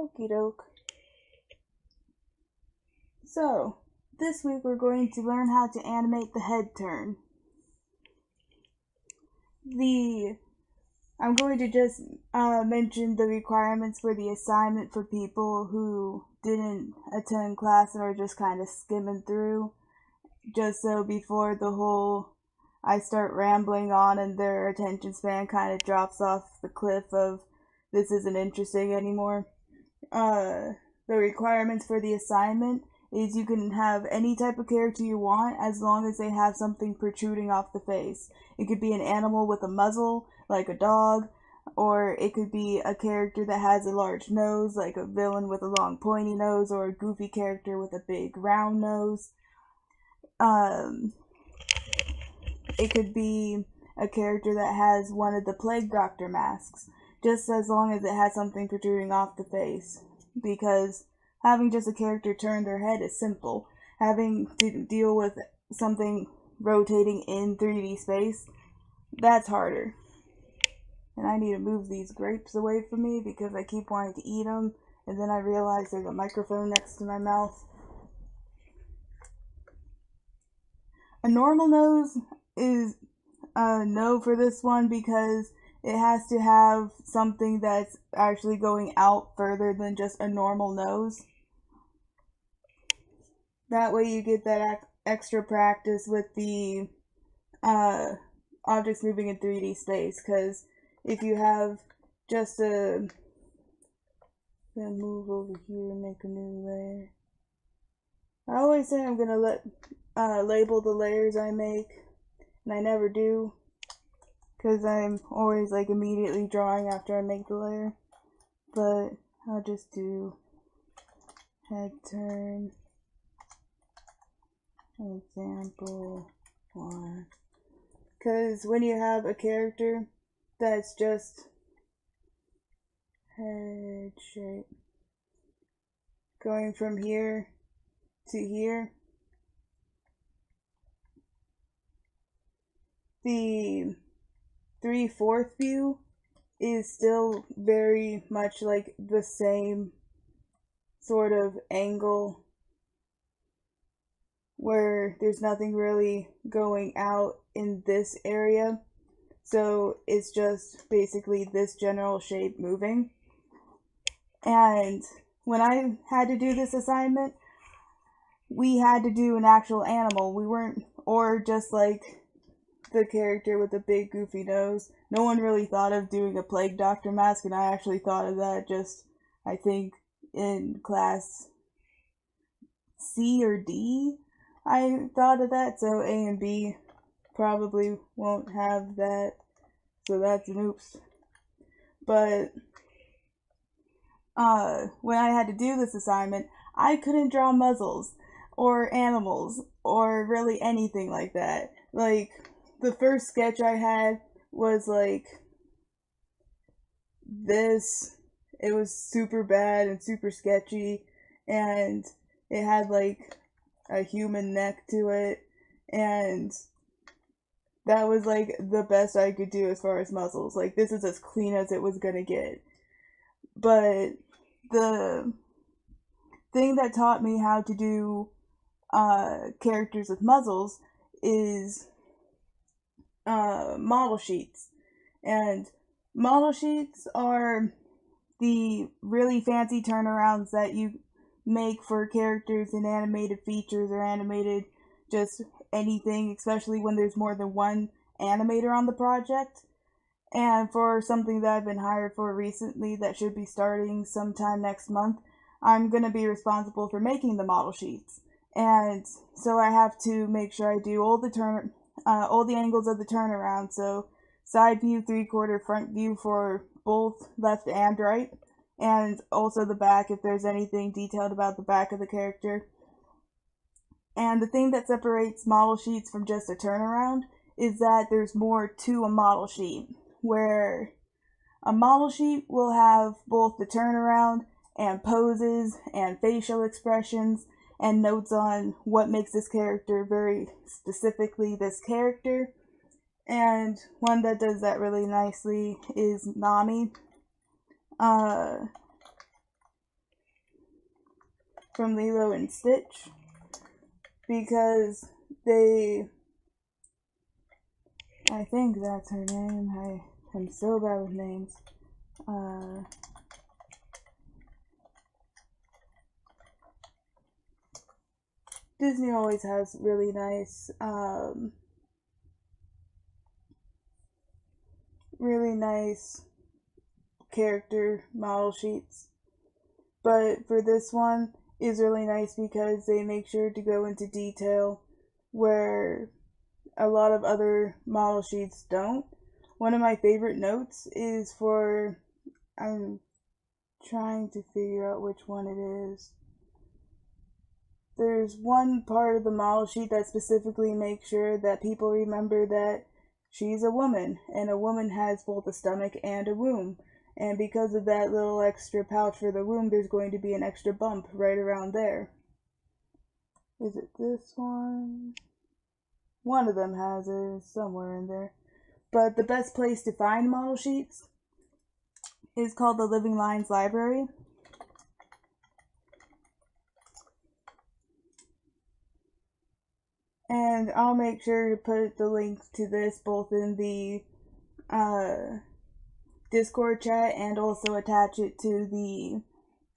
Okie doke. So, this week we're going to learn how to animate the head turn. I'm going to just mention the requirements for the assignment for people who didn't attend class and are just kind of skimming through, just so before I start rambling on and their attention span kind of drops off the cliff of this isn't interesting anymore. The requirements for the assignment is you can have any type of character you want as long as they have something protruding off the face. It could be an animal with a muzzle, like a dog, or it could be a character that has a large nose, like a villain with a long pointy nose, or a goofy character with a big round nose. It could be a character that has one of the Plague Doctor masks, just as long as it has something protruding off the face. Because having just a character turn their head is simple. Having to deal with something rotating in 3D space, that's harder. And I need to move these grapes away from me because I keep wanting to eat them, and then I realize there's a microphone next to my mouth. A normal nose is a no for this one because it has to have something that's actually going out further than just a normal nose. That way you get that extra practice with the objects moving in 3D space, because if you have just a... I'm gonna move over here and make a new layer. I always say I'm gonna label the layers I make, and I never do, because I'm always like immediately drawing after I make the layer. But I'll just do head turn example 1. Because when you have a character that's just head shape going from here to here, the 3/4 view is still very much like the same sort of angle where there's nothing really going out in this area. So it's just basically this general shape moving. And when I had to do this assignment, we had to do an actual animal. We weren't, or just like the character with the big goofy nose. No one really thought of doing a Plague Doctor mask, and I actually thought of that just, I think, in class C or D. I thought of that, so A and B probably won't have that, so that's an oops. But when I had to do this assignment, I couldn't draw muzzles or animals or really anything like that. Like, the first sketch I had was like this. It was super bad and super sketchy, and it had like a human neck to it, and that was like the best I could do as far as muzzles. Like, this is as clean as it was gonna get. But the thing that taught me how to do characters with muzzles is model sheets. And model sheets are the really fancy turnarounds that you make for characters in animated features or animated just anything, especially when there's more than one animator on the project. And for something that I've been hired for recently that should be starting sometime next month, I'm going to be responsible for making the model sheets. And so I have to make sure I do all the angles of the turnaround. So side view, 3/4, front view for both left and right, and also the back if there's anything detailed about the back of the character. And the thing that separates model sheets from just a turnaround is that there's more to a model sheet, where a model sheet will have both the turnaround and poses and facial expressions and notes on what makes this character very specifically this character. And one that does that really nicely is Nami. from Lilo and Stitch, because I think that's her name. I am so bad with names. Disney always has really nice character model sheets. But for this one, is really nice because they make sure to go into detail where a lot of other model sheets don't. One of my favorite notes is for, I'm trying to figure out which one it is. There's one part of the model sheet that specifically makes sure that people remember that she's a woman, and a woman has both a stomach and a womb. And because of that little extra pouch for the womb, there's going to be an extra bump right around there. Is it this one? One of them has it somewhere in there. But the best place to find model sheets is called the Living Lines Library. And I'll make sure to put the link to this both in the Discord chat and also attach it to the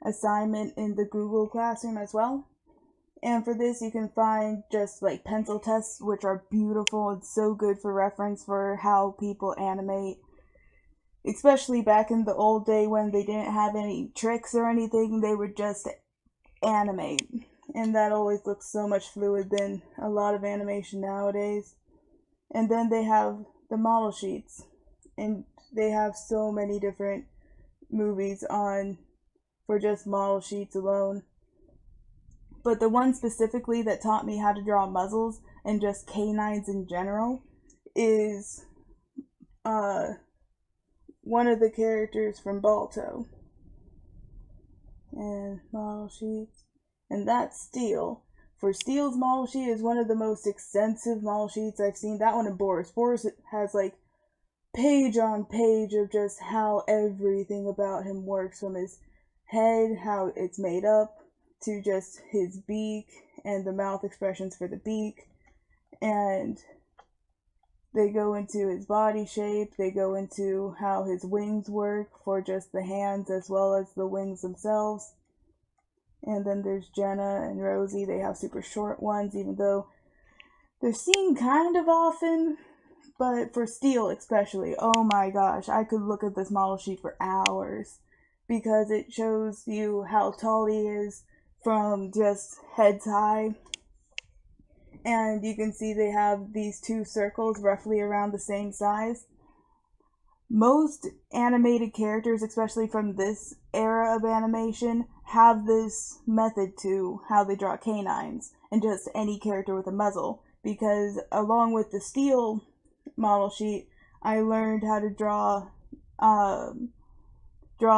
assignment in the Google Classroom as well. And for this, you can find just like pencil tests, which are beautiful and so good for reference for how people animate. Especially back in the old day when they didn't have any tricks or anything, they would just animate. And that always looks so much fluid than a lot of animation nowadays. And then they have the model sheets. And they have so many different movies on for just model sheets alone. But the one specifically that taught me how to draw muzzles and just canines in general is one of the characters from Balto. And model sheets. And that's Steel. For Steel's model sheet is one of the most extensive model sheets I've seen. That one in Boris. Boris has like page on page of just how everything about him works, from his head, how it's made up, to just his beak and the mouth expressions for the beak. And they go into his body shape, they go into how his wings work for just the hands as well as the wings themselves. And then there's Jenna and Rosie. They have super short ones, even though they're seen kind of often. But for Steel especially, oh my gosh, I could look at this model sheet for hours, because it shows you how tall he is from just heads high. And you can see they have these two circles roughly around the same size. Most animated characters, especially from this era of animation, have this method to how they draw canines and just any character with a muzzle. Because along with the Steel model sheet, I learned how to draw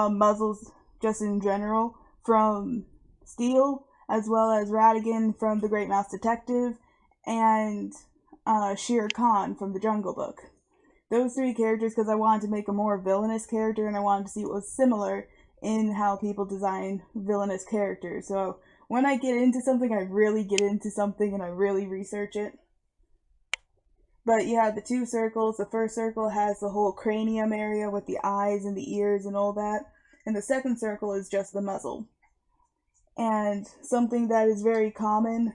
muzzles just in general from Steel, as well as Ratigan from The Great Mouse Detective, and Shere Khan from The Jungle Book. Those three characters, because I wanted to make a more villainous character, and I wanted to see what was similar in how people design villainous characters. So when I get into something, I really get into something and I really research it. But you have the two circles. The first circle has the whole cranium area with the eyes and the ears and all that. And the second circle is just the muzzle. And something that is very common,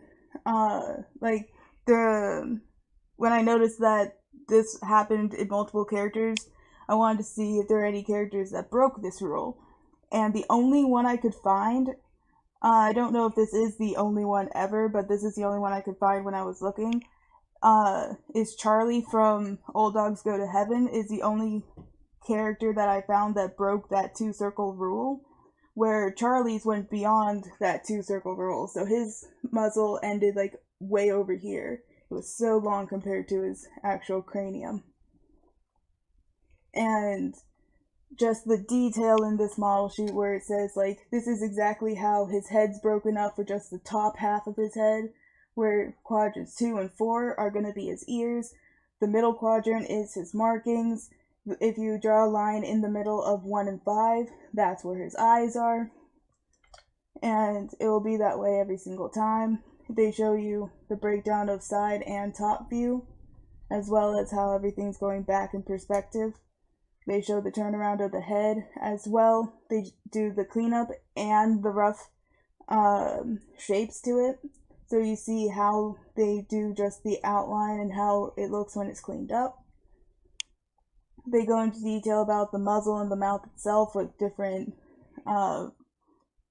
when I noticed that this happened in multiple characters, I wanted to see if there are any characters that broke this rule. And the only one I could find, I don't know if this is the only one ever, but this is the only one I could find when I was looking, is Charlie from Old Dogs Go to Heaven, is the only character that I found that broke that two-circle rule, where Charlie's went beyond that two-circle rule, so his muzzle ended like way over here. It was so long compared to his actual cranium. And just the detail in this model sheet where it says, like, this is exactly how his head's broken up for just the top half of his head, where quadrants 2 and 4 are going to be his ears. The middle quadrant is his markings. If you draw a line in the middle of 1 and 5, that's where his eyes are. and it will be that way every single time. They show you the breakdown of side and top view, as well as how everything's going back in perspective. They show the turnaround of the head as well. They do the cleanup and the rough shapes to it. So you see how they do just the outline and how it looks when it's cleaned up. They go into detail about the muzzle and the mouth itself with different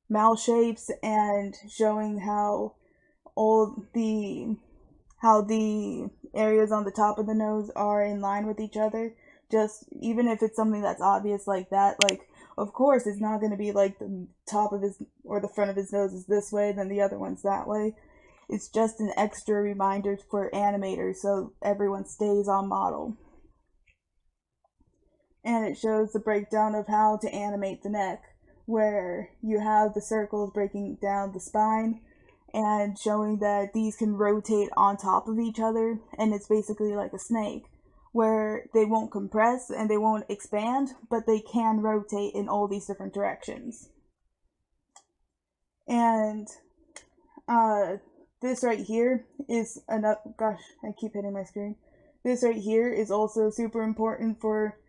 mouth shapes and showing how the areas on the top of the nose are in line with each other. Just even if it's something that's obvious like that, like of course it's not going to be like the top of his or the front of his nose is this way, then the other one's that way. It's just an extra reminder for animators so everyone stays on model. And it shows the breakdown of how to animate the neck, where you have the circles breaking down the spine and showing that these can rotate on top of each other, and it's basically like a snake where they won't compress and they won't expand, but they can rotate in all these different directions. And this right here is another, gosh, I keep hitting my screen. This right here is also super important for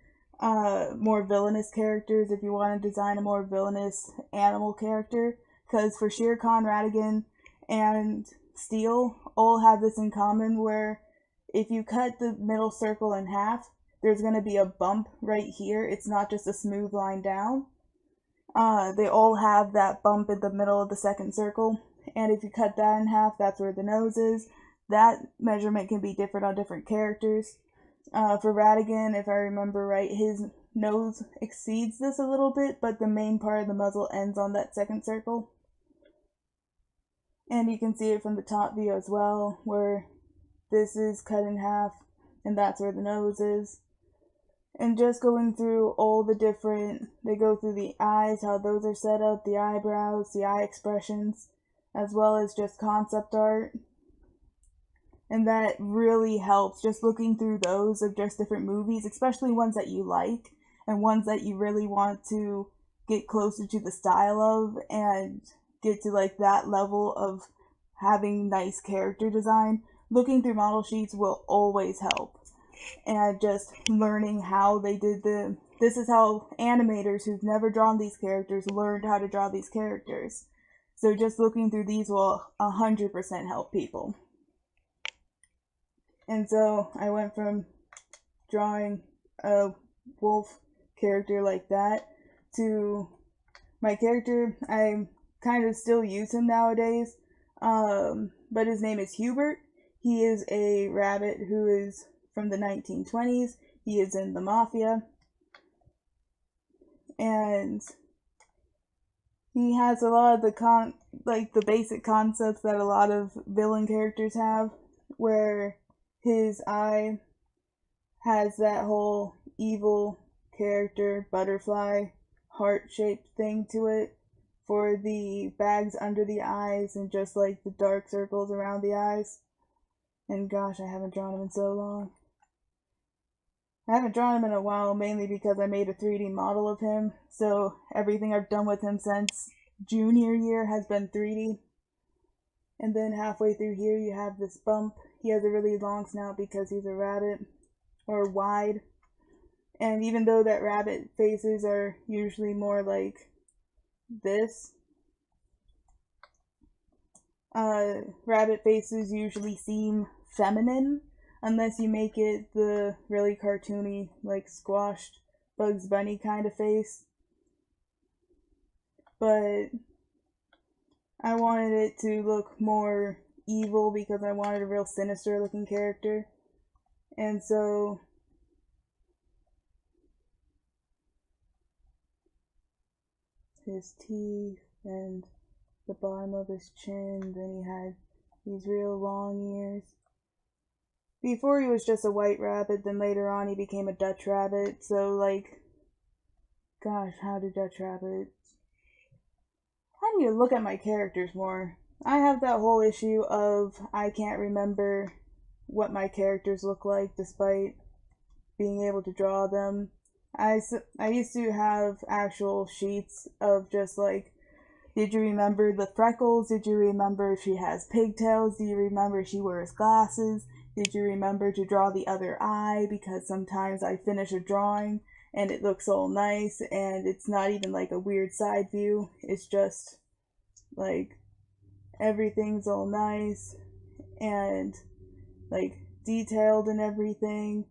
more villainous characters if you want to design a more villainous animal character, because for Shere Khan, Ratigan, and Steel all have this in common where if you cut the middle circle in half, there's going to be a bump right here. It's not just a smooth line down. They all have that bump in the middle of the second circle, and if you cut that in half, that's where the nose is. That measurement can be different on different characters. For Ratigan, if I remember right, his nose exceeds this a little bit, but the main part of the muzzle ends on that second circle. And you can see it from the top view as well, where this is cut in half, and that's where the nose is. And just going through all the different, they go through the eyes, how those are set up, the eyebrows, the eye expressions, as well as just concept art. And that really helps, just looking through those of just different movies, especially ones that you like and ones that you really want to get closer to the style of and get to like that level of having nice character design. Looking through model sheets will always help. And just learning how they did this is how animators who've never drawn these characters learned how to draw these characters. So just looking through these will 100% help people. And so I went from drawing a wolf character like that to my character. I kind of still use him nowadays, but his name is Hubert. He is a rabbit who is from the 1920s. He is in the mafia, and he has a lot of the basic concepts that a lot of villain characters have, where his eye has that whole evil character butterfly heart-shaped thing to it for the bags under the eyes and just like the dark circles around the eyes. And gosh, I haven't drawn him in so long. I haven't drawn him in a while, mainly because I made a 3D model of him, so everything I've done with him since junior year has been 3D. And then halfway through here you have this bump. He has a really long snout because he's a rabbit, or wide. And even though that rabbit faces are usually more like this, rabbit faces usually seem feminine unless you make it the really cartoony, like squashed Bugs Bunny kind of face. But I wanted it to look more evil because I wanted a real sinister looking character. And so his teeth and the bottom of his chin, then he had these real long ears. Before he was just a white rabbit, then later on he became a Dutch rabbit. So like, gosh, how do Dutch rabbits? I need to look at my characters more. I have that whole issue of I can't remember what my characters look like despite being able to draw them. I used to have actual sheets of just like did you remember the freckles? Did you remember she has pigtails? Do you remember she wears glasses? Did you remember to draw the other eye? Because sometimes I finish a drawing and it looks all nice and it's not even like a weird side view. It's just like everything's all nice and like detailed and everything,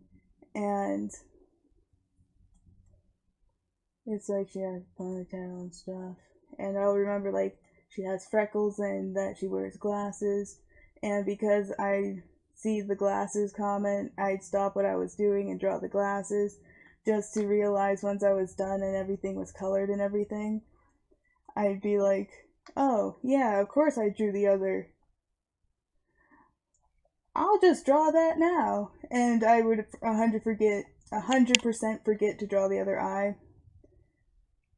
and it's like she has a ponytail and stuff. And I'll remember like she has freckles and that she wears glasses. And because I see the glasses comment, I'd stop what I was doing and draw the glasses just to realize once I was done and everything was colored and everything, I'd be like, oh, yeah, of course I drew the other. I'll just draw that now. And I would 100% forget to draw the other eye.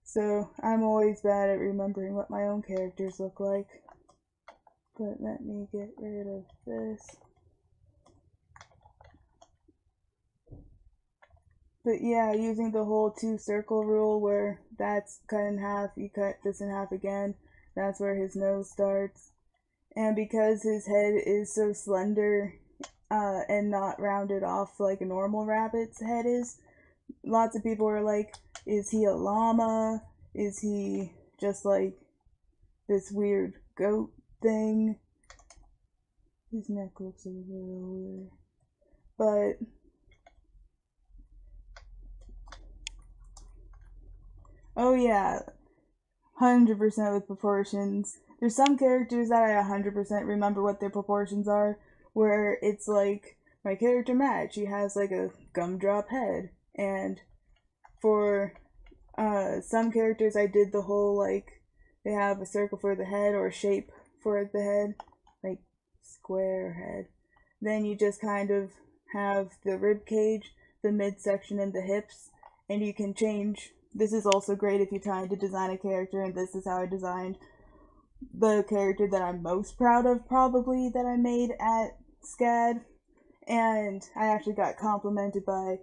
So I'm always bad at remembering what my own characters look like. But let me get rid of this. But yeah, using the whole 2-circle rule where that's cut in half, you cut this in half again, that's where his nose starts. And because his head is so slender and not rounded off like a normal rabbit's head is, lots of people are like, is he a llama? Is he just like this weird goat thing? His neck looks a little weird. But oh yeah, 100% with proportions. There's some characters that I 100% remember what their proportions are, where it's like my character Matt, she has like a gumdrop head, and for some characters I did the whole like they have a circle for the head or a shape for the head, like square head. Then you just kind of have the rib cage, the midsection, and the hips, and you can change. This is also great if you're trying to design a character, and this is how I designed the character that I'm most proud of, probably, that I made at SCAD. And I actually got complimented by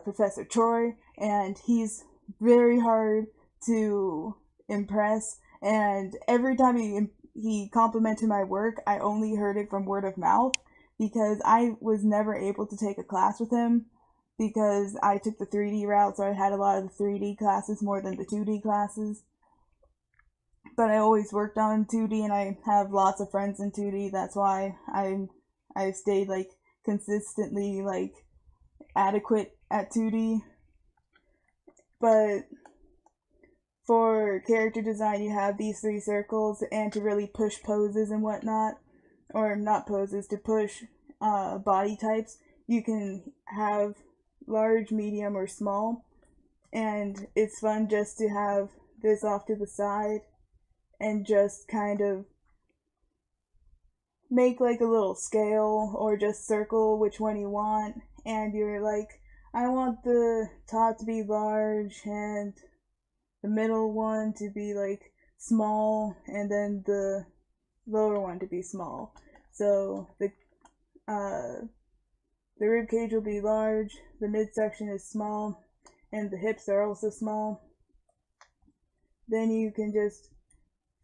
Professor Troy, and he's very hard to impress. And every time he complimented my work, I only heard it from word of mouth because I was never able to take a class with him because I took the 3D route, so I had a lot of the 3D classes more than the 2D classes. But I always worked on 2D, and I have lots of friends in 2D. That's why I stayed like consistently like adequate at 2D. But for character design, you have these 3 circles, and to really push poses and whatnot, or not poses, to push body types, you can have large, medium, or small. And it's fun just to have this off to the side and just kind of make like a little scale or just circle which one you want. And you're like, I want the top to be large and the middle one to be like small and then the lower one to be small. So the rib cage will be large, the midsection is small, and the hips are also small. Then you can just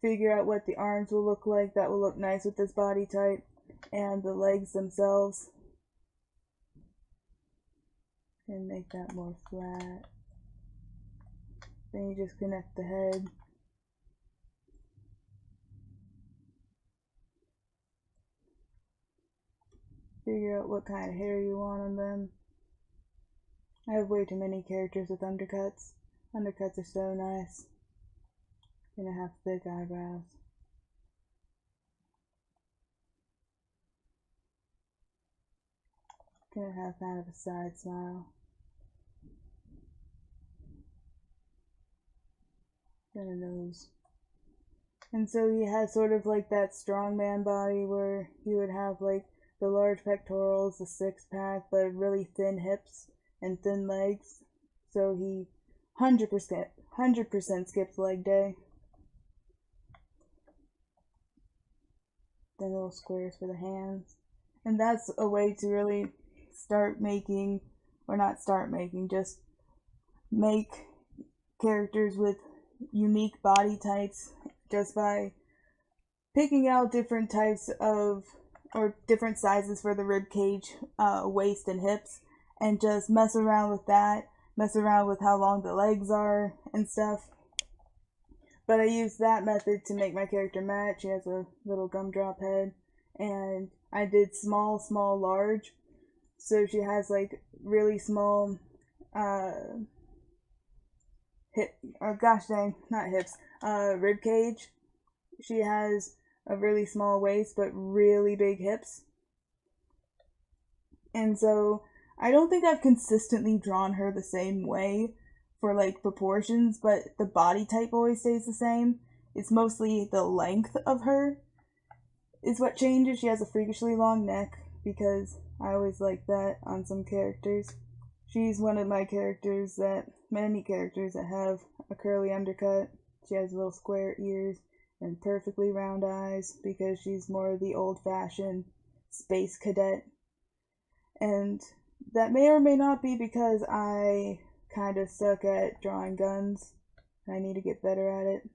figure out what the arms will look like that will look nice with this body type, and the legs themselves, and make that more flat. Then you just connect the head. Figure out what kind of hair you want on them. I have way too many characters with undercuts. Undercuts are so nice. Gonna have big eyebrows. Gonna have kind of a side smile. And a nose. And so he has sort of like that strongman body where he would have like the large pectorals, the 6-pack, but really thin hips and thin legs. So he 100% skips leg day. Then little squares for the hands. And that's a way to really start making, or not start making, just make characters with unique body types just by picking out different types of, or different sizes for the rib cage, waist, and hips, and just mess around with that, mess around with how long the legs are and stuff. But I used that method to make my character match. She has a little gumdrop head, and I did small, small, large. So she has like really small, hip, oh gosh dang, not hips, rib cage. She has a really small waist but really big hips. And so I don't think I've consistently drawn her the same way for like proportions, but the body type always stays the same. It's mostly the length of her is what changes. She has a freakishly long neck because I always like that on some characters. She's one of my characters many characters that have a curly undercut. She has little square ears and perfectly round eyes because she's more the old-fashioned space cadet. And that may or may not be because I kind of suck at drawing guns. I need to get better at it.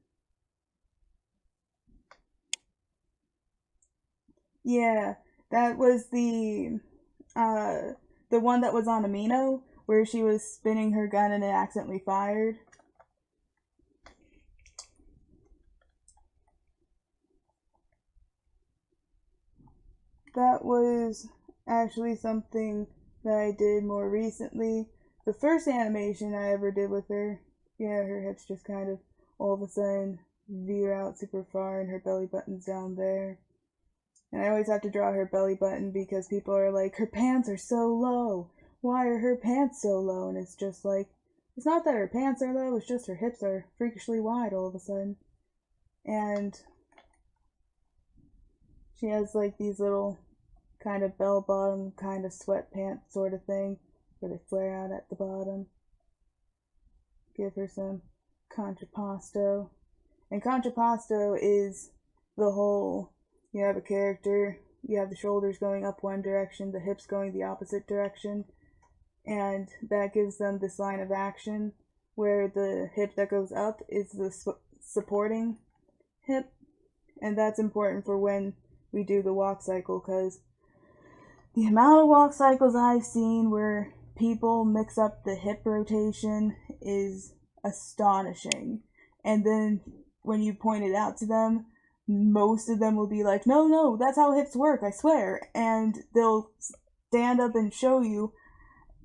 Yeah, that was the one that was on Amino, where she was spinning her gun and it accidentally fired. That was actually something that I did more recently. The first animation I ever did with her, yeah, her hips just kind of all of a sudden veer out super far and her belly button's down there. And I always have to draw her belly button because people are like, her pants are so low. Why are her pants so low? And it's just like, it's not that her pants are low, it's just her hips are freakishly wide all of a sudden. And she has like these little kind of bell bottom, kind of sweatpants sort of thing where they flare out at the bottom. Give her some contrapposto. And contrapposto is the whole, you have a character, you have the shoulders going up one direction, the hips going the opposite direction, and that gives them this line of action where the hip that goes up is the supporting hip, and that's important for when we do the walk cycle, because the amount of walk cycles I've seen where people mix up the hip rotation is astonishing. And then when you point it out to them, most of them will be like, no, that's how hips work, I swear. And they'll stand up and show you,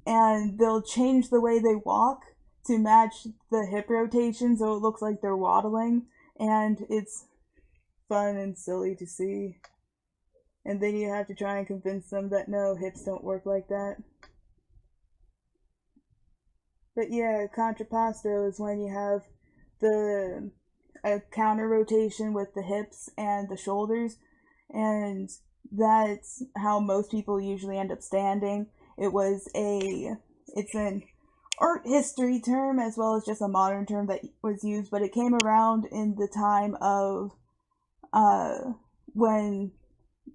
and they'll change the way they walk to match the hip rotation so it looks like they're waddling. And it's fun and silly to see. And then you have to try and convince them that no, hips don't work like that. But yeah, contrapposto is when you have a counter rotation with the hips and the shoulders, and that's how most people usually end up standing. It's an art history term as well as just a modern term that was used, but it came around in the time of when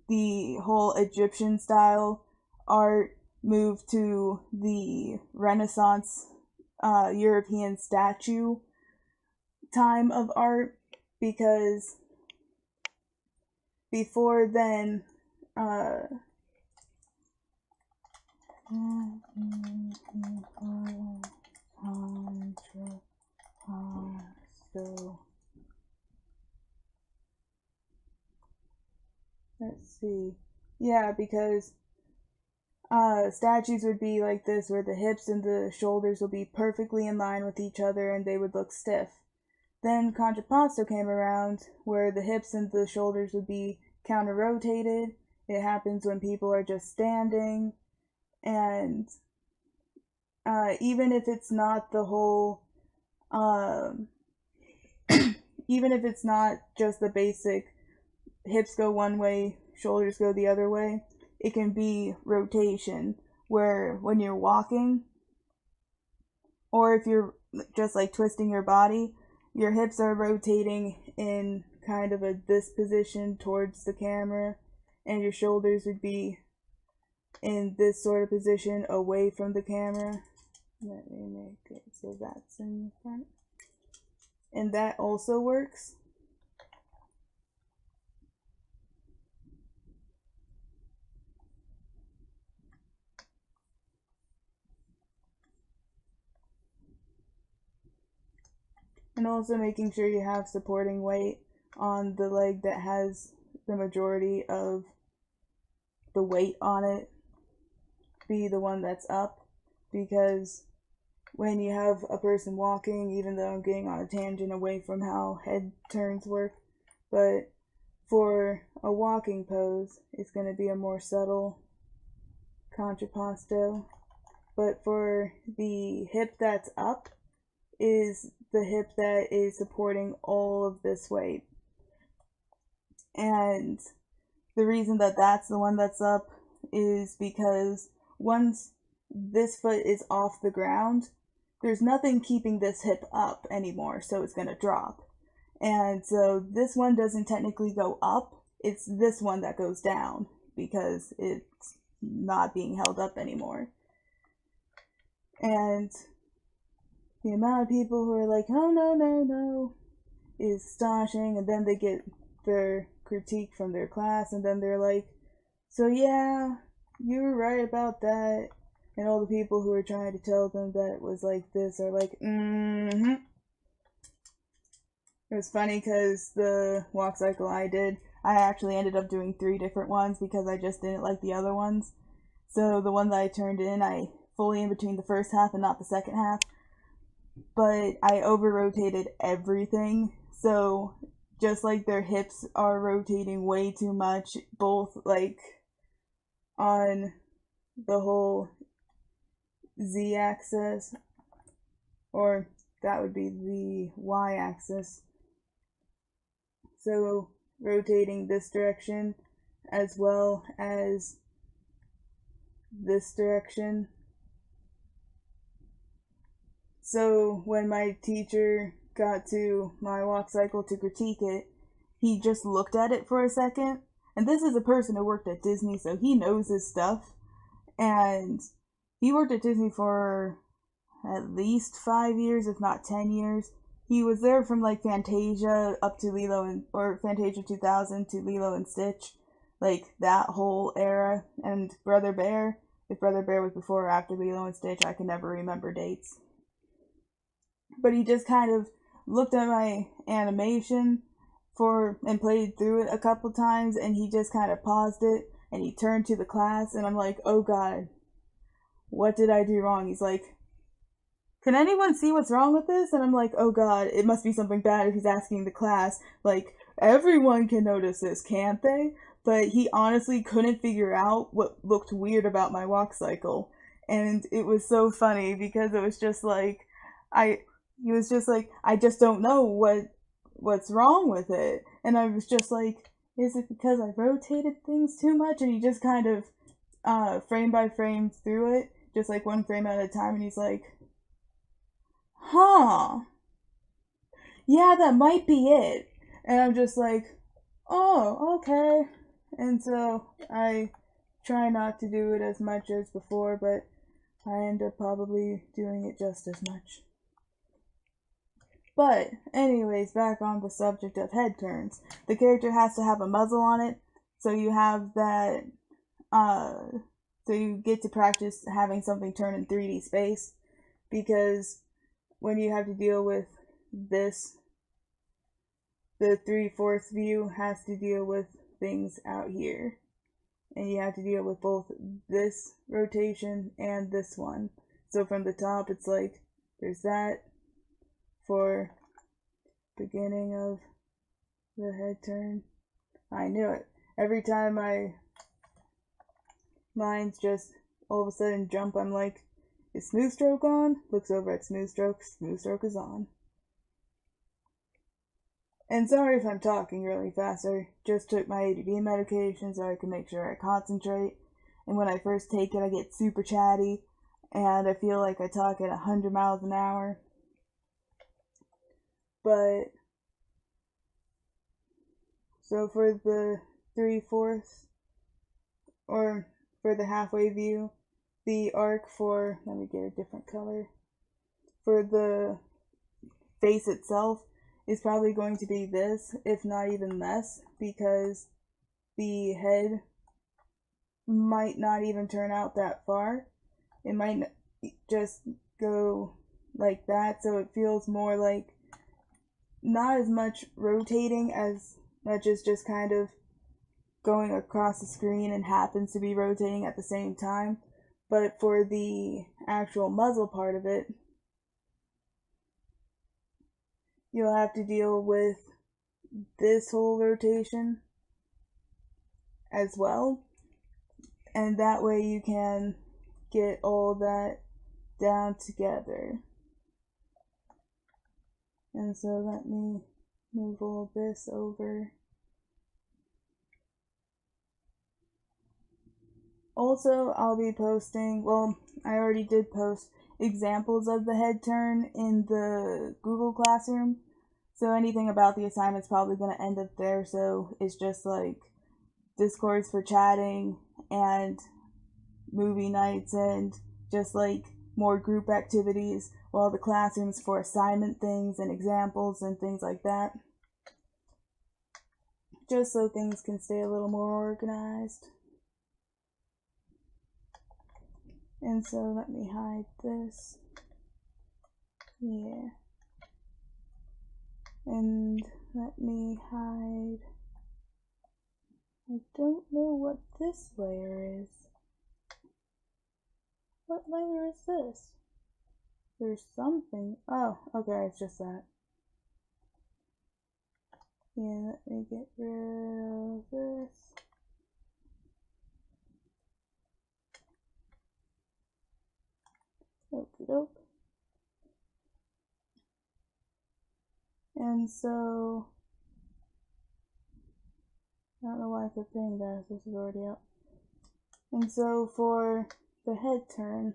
the whole Egyptian style art moved to the Renaissance European statue time of art, because before then, let's see. Yeah, because statues would be like this, where the hips and the shoulders would be perfectly in line with each other and they would look stiff. Then contrapposto came around, where the hips and the shoulders would be counter-rotated. It happens when people are just standing, and even if it's not the whole, even if it's not just the basic hips go one way, shoulders go the other way, it can be rotation, where when you're walking, or if you're just like twisting your body, your hips are rotating in kind of this position towards the camera, and your shoulders would be in this sort of position away from the camera. Let me make it so that's in the front. And that also works. And also making sure you have supporting weight on the leg that has the majority of the weight on it be the one that's up, because when you have a person walking, even though I'm getting on a tangent away from how head turns work, but for a walking pose, it's going to be a more subtle contrapposto. But for the hip that's up is the hip that is supporting all of this weight. And the reason that that's the one that's up is because once this foot is off the ground, there's nothing keeping this hip up anymore, so it's going to drop. And so this one doesn't technically go up, it's this one that goes down because it's not being held up anymore. And the amount of people who are like, oh no, is astonishing, and then they get their critique from their class, and then they're like, so yeah, you were right about that. And all the people who are trying to tell them that it was like this are like, mm-hmm. It was funny because the walk cycle I did, I actually ended up doing 3 different ones because I just didn't like the other ones. So the one that I turned in, I fully in between the first half and not the second half. But I over-rotated everything. So just like their hips are rotating way too much, both like on the whole z-axis, or that would be the y-axis. So rotating this direction as well as this direction. So when my teacher got to my walk cycle to critique it, he just looked at it for a second. And this is a person who worked at Disney, so he knows his stuff. And he worked at Disney for at least 5 years, if not 10 years. He was there from like Fantasia up to or Fantasia 2000 to Lilo and Stitch, like that whole era. And Brother Bear, if Brother Bear was before or after Lilo and Stitch, I can never remember dates. But he just kind of looked at my animation and played through it a couple times, and he just kind of paused it, and he turned to the class, and I'm like, oh god, what did I do wrong? He's like, can anyone see what's wrong with this? And I'm like, oh god, it must be something bad if he's asking the class. Like, everyone can notice this, can't they? But he honestly couldn't figure out what looked weird about my walk cycle. And it was so funny because it was just like, he was just like, I just don't know what's wrong with it. And I was just like, is it because I rotated things too much? And he just kind of frame by frame through it, just like one frame at a time, and he's like, huh, yeah, that might be it. And I'm just like, oh, okay. And so I try not to do it as much as before, but I end up probably doing it just as much. But anyways, back on the subject of head turns. The character has to have a muzzle on it, so you have that, so you get to practice having something turn in 3D space, because when you have to deal with this, the 3/4 view has to deal with things out here. And you have to deal with both this rotation and this one. So from the top, it's like, there's that for beginning of the head turn. I knew it. Every time my lines just all of a sudden jump, I'm like, is Smooth Stroke on? Looks over at Smooth Stroke is on. And sorry if I'm talking really fast, I just took my ADD medication so I can make sure I concentrate. And when I first take it, I get super chatty, and I feel like I talk at 100 miles an hour. But, so for the 3/4, or for the halfway view, the arc for, let me get a different color, for the face itself is probably going to be this, if not even less, because the head might not even turn out that far. It might just go like that, so it feels more like not as much rotating as much as just kind of going across the screen and happens to be rotating at the same time. But for the actual muzzle part of it, you'll have to deal with this whole rotation as well, and that way you can get all that down together. And so let me move all this over. Also, I'll be posting, well, I already did post examples of the head turn in the Google Classroom. So anything about the assignment's probably going to end up there. So it's just like Discords for chatting and movie nights and just like more group activities, while the classrooms for assignment things and examples and things like that. Just so things can stay a little more organized. And so let me hide this. Yeah. And let me hide. I don't know what this layer is. What layer is this? There's something. Oh, okay, it's just that. Yeah, let me get rid of this. Okie doke. And so, I don't know why I kept saying that, this is already up. And so for the head turn,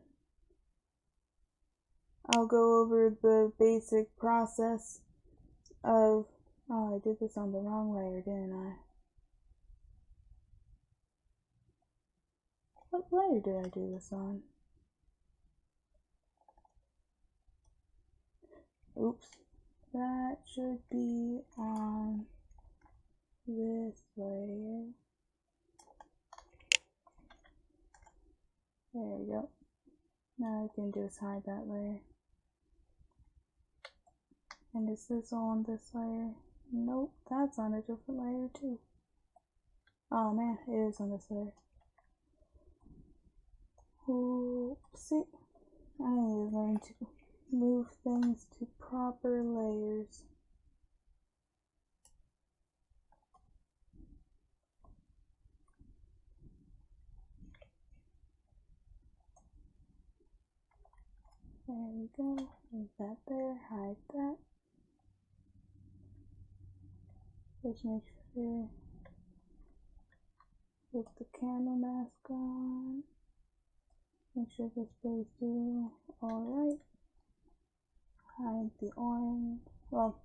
I'll go over the basic process of, oh, I did this on the wrong layer, didn't I? What layer did I do this on? Oops. That should be on this layer. There we go. Now I can just hide that layer. And is this on this layer? Nope, that's on a different layer too. Oh man, it is on this layer. Oopsie. I need to learn to move things to proper layers. There we go. Move that there, hide that. Just make sure put the camera mask on. Make sure this plays through alright. Hide the orange. Well,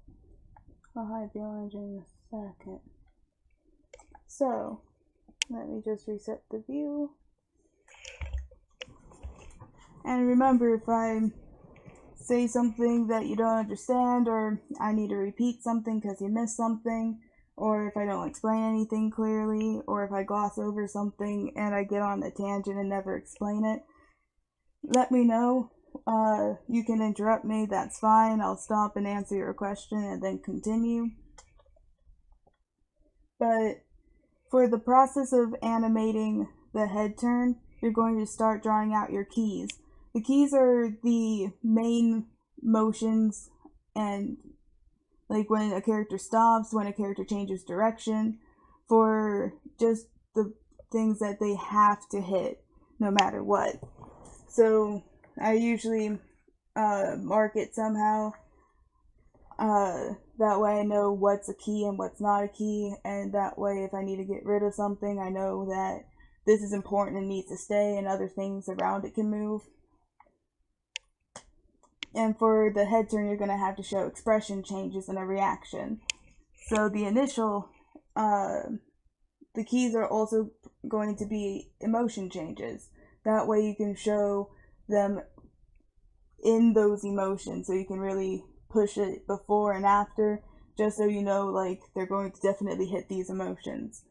I'll hide the orange in a second. So, let me just reset the view. And remember, if I say something that you don't understand, or I need to repeat something because you missed something, or if I don't explain anything clearly, or if I gloss over something and I get on a tangent and never explain it, let me know. You can interrupt me, that's fine. I'll stop and answer your question and then continue. But for the process of animating the head turn, you're going to start drawing out your keys. The keys are the main motions, and like when a character stops, when a character changes direction, for just the things that they have to hit no matter what. So I usually mark it somehow. That way I know what's a key and what's not a key, and that way if I need to get rid of something, I know that this is important and needs to stay, and other things around it can move. And for the head turn, you're going to have to show expression changes and a reaction. So the initial, the keys are also going to be emotion changes. That way you can show them in those emotions, so you can really push it before and after, just so you know, like, they're going to definitely hit these emotions.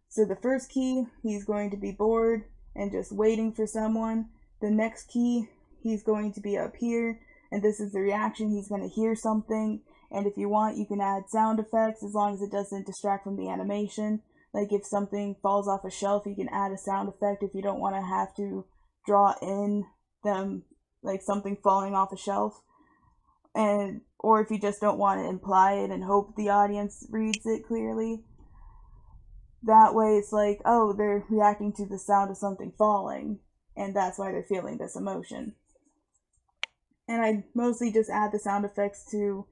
So the first key, he's going to be bored and just waiting for someone. The next key, he's going to be up here, and this is the reaction. He's going to hear something And if you want, you can add sound effects as long as it doesn't distract from the animation. Like if something falls off a shelf, you can add a sound effect if you don't want to have to draw in them, like something falling off a shelf. And or if you just don't want to imply it and hope the audience reads it clearly. That way it's like, oh, they're reacting to the sound of something falling, and that's why they're feeling this emotion. And I mostly just add the sound effects to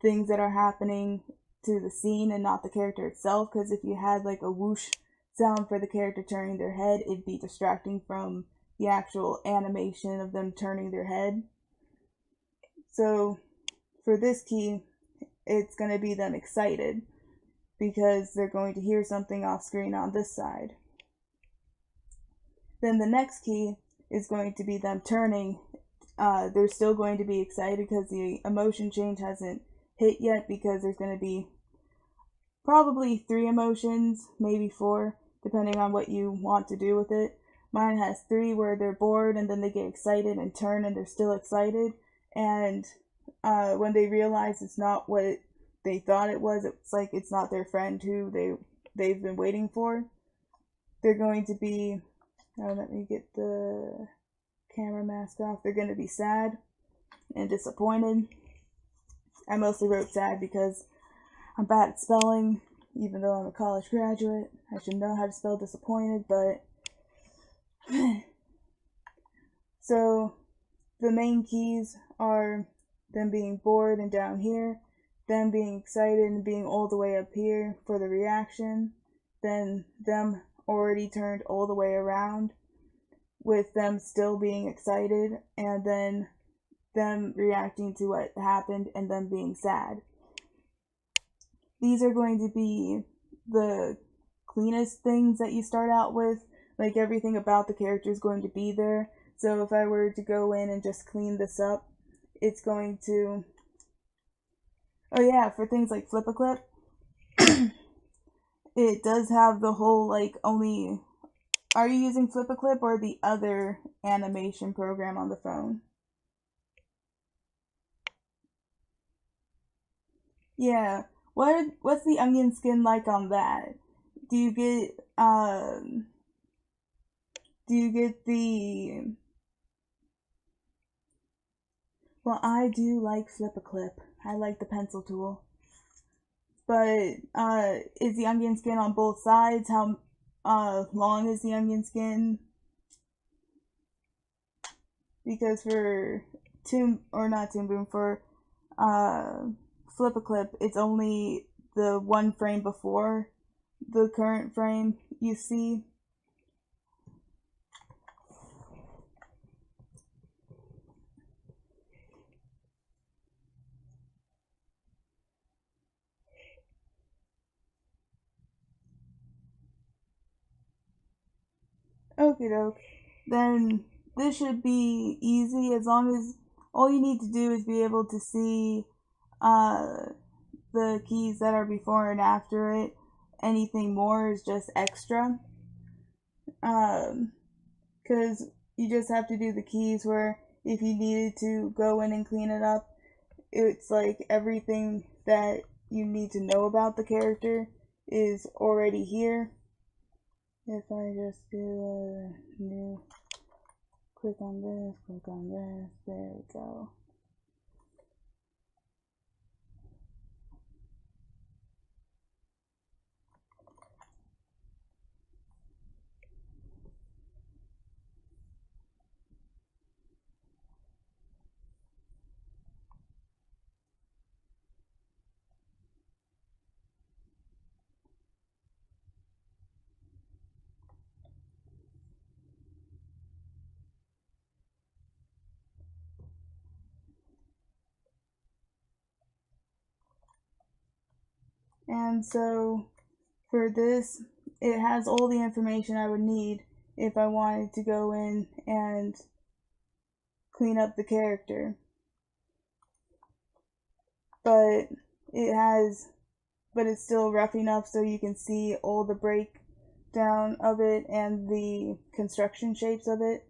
things that are happening to the scene and not the character itself, because if you had like a whoosh sound for the character turning their head, it'd be distracting from the actual animation of them turning their head. So for this key, it's going to be them excited because they're going to hear something off screen on this side. Then the next key is going to be them turning. They're still going to be excited because the emotion change hasn't hit yet, because there's going to be probably 3 emotions, maybe 4, depending on what you want to do with it. Mine has 3 where they're bored and then they get excited and turn and they're still excited. And when they realize it's not what they thought it was, it's like it's not their friend who they've been waiting for, they're going to be, let me get the camera mask off, they're going to be sad and disappointed. I mostly wrote sad because I'm bad at spelling, even though I'm a college graduate. I should know how to spell disappointed, but so the main keys are them being bored and down here, them being excited and being all the way up here for the reaction, then them already turned all the way around with them still being excited, and then them reacting to what happened and them being sad. These are going to be the cleanest things that you start out with. Like everything about the character is going to be there. So if I were to go in and just clean this up, it's going to, oh yeah, for things like Flip-A-Clip, it does have the whole like only, are you using Flip-A-Clip or the other animation program on the phone? Yeah. What's the onion skin like on that? Do you get the, well, I do like Flip-A-Clip. I like the pencil tool. But is the onion skin on both sides? How long is the onion skin? Because for Toon Boom, for Flip-A-Clip, it's only the 1 frame before the current frame you see. Okie doke. Then this should be easy, as long as all you need to do is be able to see the keys that are before and after it. Anything more is just extra. Because you just have to do the keys where if you needed to go in and clean it up, it's like everything that you need to know about the character is already here. If I just do a new, click on this, there we go. And so for this, it has all the information I would need if I wanted to go in and clean up the character. But it's still rough enough so you can see all the breakdown of it and the construction shapes of it.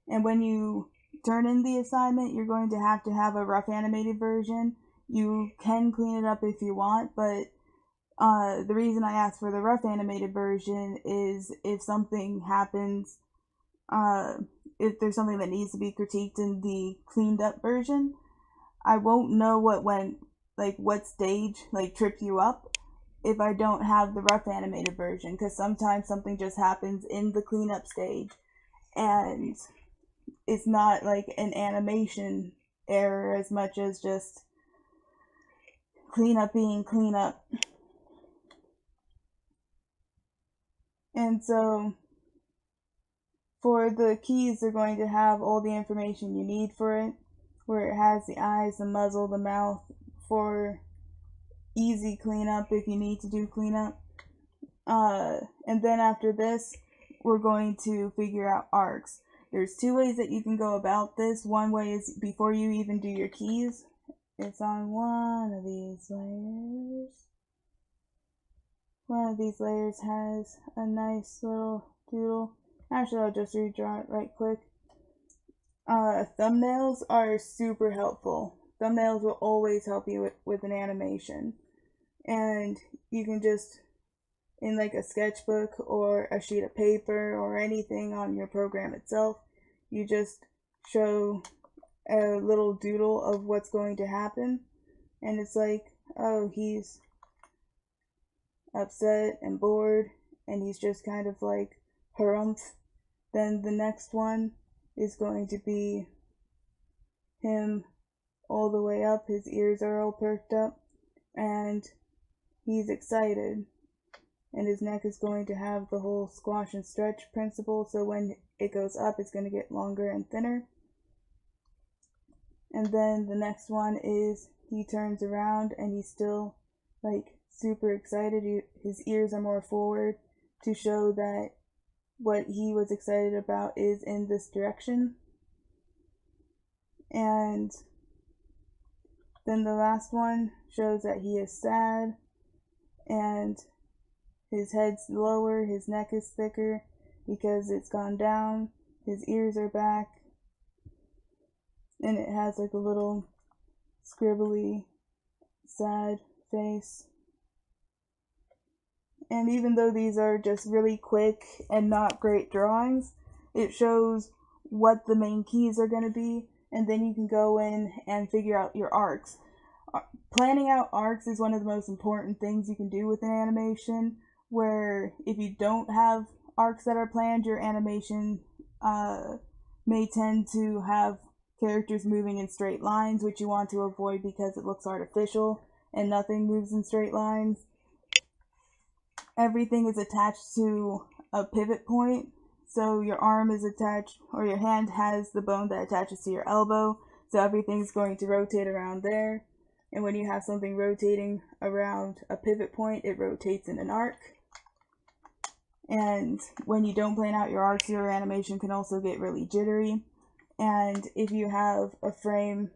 And when you turn in the assignment, you're going to have a rough animated version. You can clean it up if you want, but the reason I asked for the rough animated version is if something happens, if there's something that needs to be critiqued in the cleaned up version, I won't know what stage tripped you up if I don't have the rough animated version, because sometimes something just happens in the cleanup stage and it's not like an animation error as much as just cleanup being cleanup. And so for the keys, they're going to have all the information you need for it, where it has the eyes, the muzzle, the mouth for easy cleanup if you need to do cleanup. And then after this, we're going to figure out arcs. There's two ways that you can go about this. One way is before you even do your keys. It's on one of these layers. One of these layers has a nice little doodle. Actually, I'll just redraw it right quick. Thumbnails are super helpful. Thumbnails will always help you with an animation. And you can just, in like a sketchbook or a sheet of paper or anything on your program itself, you just show a little doodle of what's going to happen. And it's like, oh, he's upset and bored, and he's just kind of like harumph. Then the next one is going to be him all the way up, his ears are all perked up, and he's excited, and his neck is going to have the whole squash and stretch principle, so when it goes up it's going to get longer and thinner. And then the next one is he turns around and he's still like super excited. His ears are more forward to show that what he was excited about is in this direction. And then the last one shows that he is sad, and his head's lower, his neck is thicker because it's gone down, his ears are back, and it has like a little scribbly sad face. And even though these are just really quick and not great drawings, it shows what the main keys are going to be, and then you can go in and figure out your arcs. Planning out arcs is one of the most important things you can do with an animation, where if you don't have arcs that are planned, your animation may tend to have characters moving in straight lines, which you want to avoid because it looks artificial and nothing moves in straight lines. Everything is attached to a pivot point, so your arm is attached, or your hand has the bone that attaches to your elbow, so everything's going to rotate around there. And when you have something rotating around a pivot point, it rotates in an arc. And when you don't plan out your arcs, your animation can also get really jittery. And if you have a frame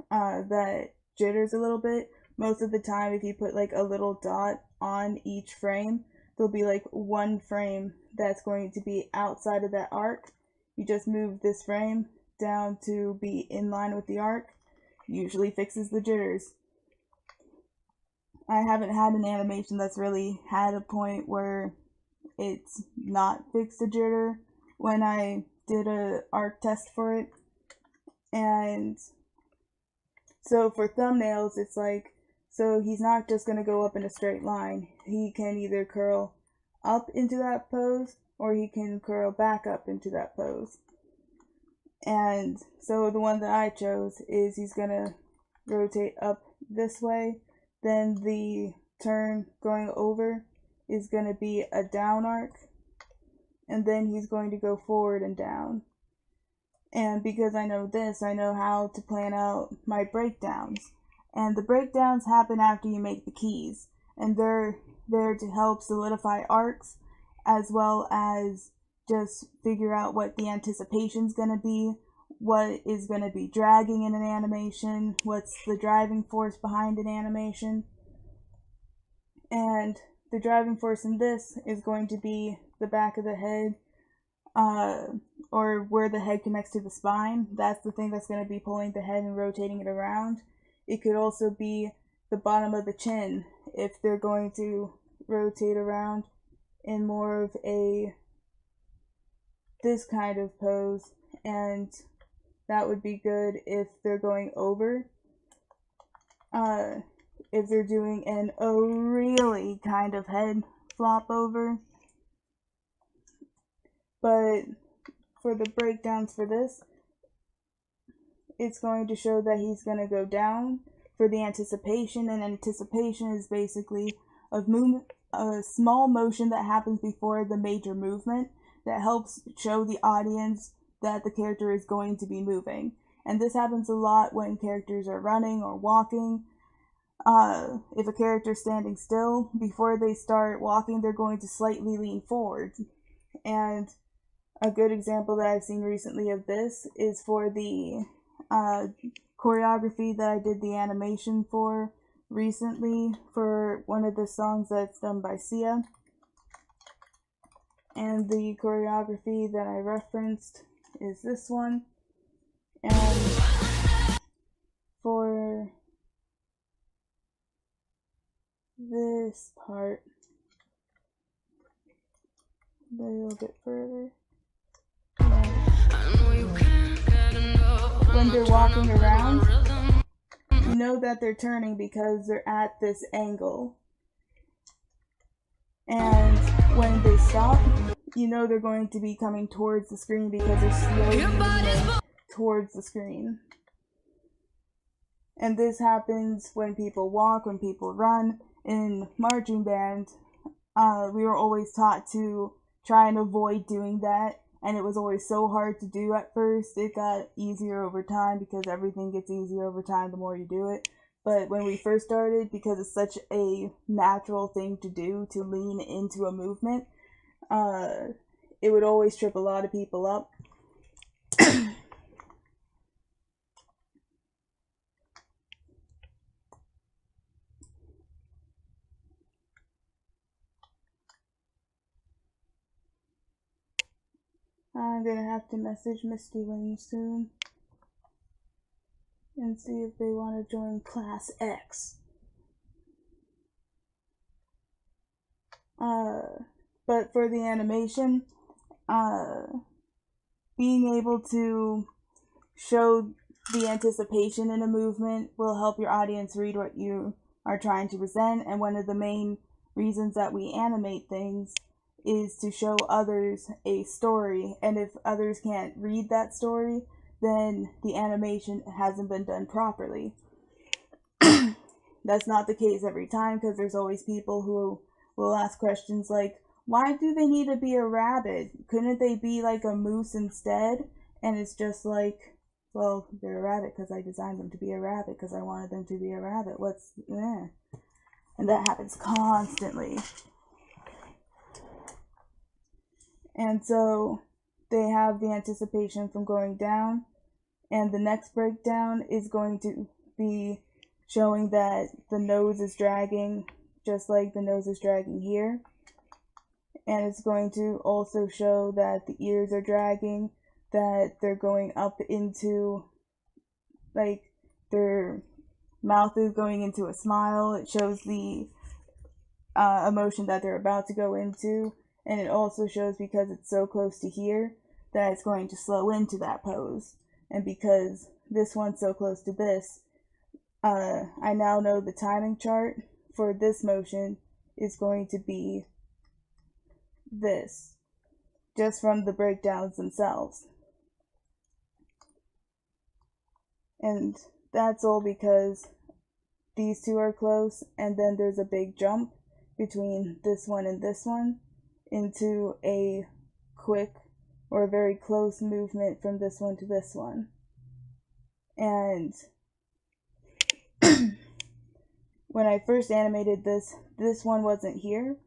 that jitters a little bit, most of the time if you put like a little dot on each frame, there'll be like one frame that's going to be outside of that arc. You just move this frame down to be in line with the arc. Usually fixes the jitters. I haven't had an animation that's really had a point where it's not fixed a jitter when I did a arc test for it. And so for thumbnails, it's like, so he's not just going to go up in a straight line. He can either curl up into that pose, or he can curl back up into that pose. And so the one that I chose is he's going to rotate up this way, then the turn going over is going to be a down arc, and then he's going to go forward and down. And because I know this, I know how to plan out my breakdowns. And the breakdowns happen after you make the keys, and they're there to help solidify arcs, as well as just figure out what the anticipation's going to be, what is going to be dragging in an animation, what's the driving force behind an animation. And the driving force in this is going to be the back of the head, or where the head connects to the spine. That's the thing that's going to be pulling the head and rotating it around. It could also be the bottom of the chin if they're going to rotate around in more of this kind of pose, and that would be good if they're going over. If they're doing an really kind of head flop over. But for the breakdowns for this, it's going to show that he's going to go down for the anticipation, and anticipation is basically a small motion that happens before the major movement that helps show the audience that the character is going to be moving. And this happens a lot when characters are running or walking. If a character is standing still, before they start walking, they're going to slightly lean forward. And a good example that I've seen recently of this is for the choreography that I did the animation for recently for one of the songs that's done by Sia. And the choreography that I referenced is this one. And for this part, a little bit further. When they're walking around, you know that they're turning because they're at this angle. And when they stop, you know they're going to be coming towards the screen because they're slowly moving towards the screen. And this happens when people walk, when people run. In marching band, we were always taught to try and avoid doing that, and it was always so hard to do at first. It got easier over time because everything gets easier over time the more you do it. But when we first started, because it's such a natural thing to do, to lean into a movement, it would always trip a lot of people up. I'm gonna have to message Misty Wings soon and see if they want to join Class X. But for the animation, being able to show the anticipation in a movement will help your audience read what you are trying to present. And one of the main reasons that we animate things is to show others a story, and if others can't read that story, then the animation hasn't been done properly. That's not the case every time, because there's always people who will ask questions like, why do they need to be a rabbit? Couldn't they be like a moose instead? And it's just like, well, they're a rabbit because I designed them to be a rabbit because I wanted them to be a rabbit. And that happens constantly. And so they have the anticipation from going down, and the next breakdown is going to be showing that the nose is dragging just like the nose is dragging here. And it's going to also show that the ears are dragging, that they're going up into, like, their mouth is going into a smile. It shows the emotion that they're about to go into. And it also shows, because it's so close to here, that it's going to slow into that pose. And because this one's so close to this, I now know the timing chart for this motion is going to be this, just from the breakdowns themselves. And that's all because these two are close, and then there's a big jump between this one and this one into a quick or a very close movement from this one to this one. And when I first animated this one wasn't here.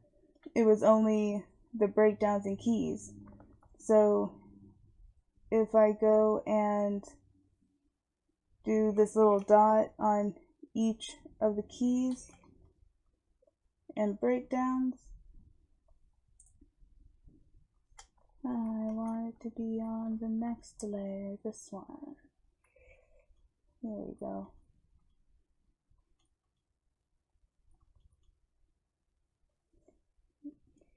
It was only the breakdowns and keys. So if I go and do this little dot on each of the keys and breakdowns, I want it to be on the next layer, this one. Here we go.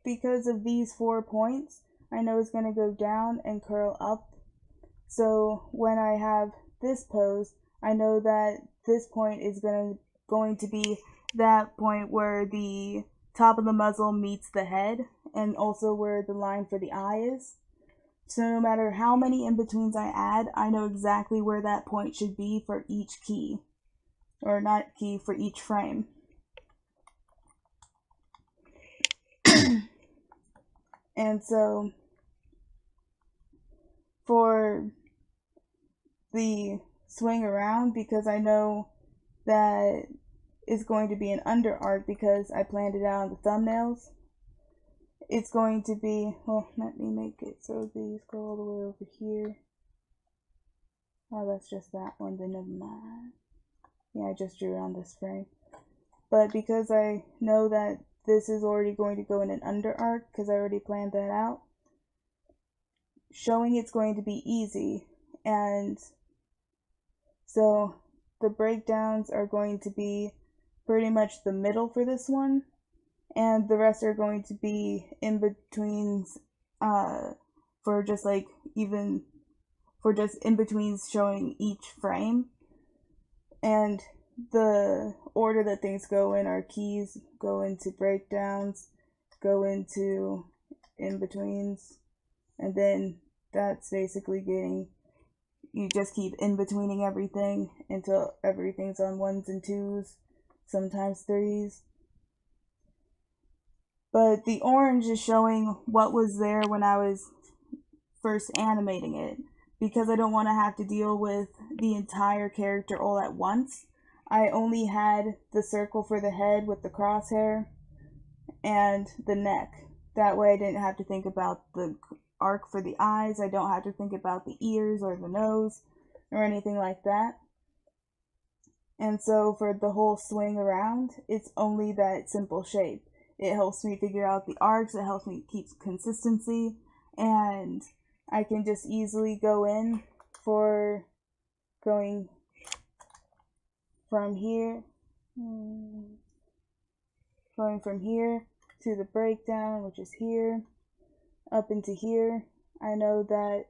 because of these 4 points, I know it's going to go down and curl up. So when I have this pose, I know that this point is going to be that point where the top of the muzzle meets the head, and also where the line for the eye is. So no matter how many in-betweens I add, I know exactly where that point should be for each key. Or not key, for each frame. And so for the swing around, because I know that it's going to be an under arc because I planned it out on the thumbnails, it's going to be, well, let me make it so these go all the way over here. Oh, that's just that one, then never mind. Yeah, I just drew it on this frame. But because I know that this is already going to go in an under arc, because I already planned that out, showing it's going to be easy. And so the breakdowns are going to be pretty much the middle for this one, and the rest are going to be in betweens for just in betweens showing each frame. And the order that things go in are keys go into breakdowns, go into in betweens, and then that's basically you just keep in betweening everything until everything's on 1s and 2s, sometimes 3s. But the orange is showing what was there when I was first animating it, because I don't want to have to deal with the entire character all at once. I only had the circle for the head with the crosshair and the neck. That way I didn't have to think about the arc for the eyes. I don't have to think about the ears or the nose or anything like that. And so for the whole swing around, it's only that simple shape. It helps me figure out the arcs, it helps me keep consistency, and I can just easily go in for going from here to the breakdown, which is here, up into here. I know that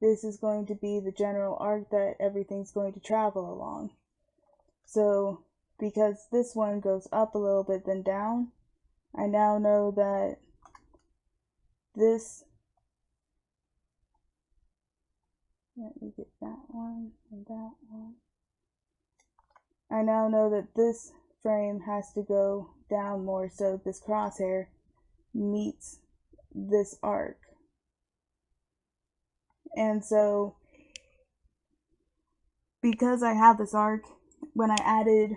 this is going to be the general arc that everything's going to travel along. So because this one goes up a little bit then down, I now know that this, let me get that one and that one. I now know that this frame has to go down more so this crosshair meets this arc. And so because I have this arc, when I added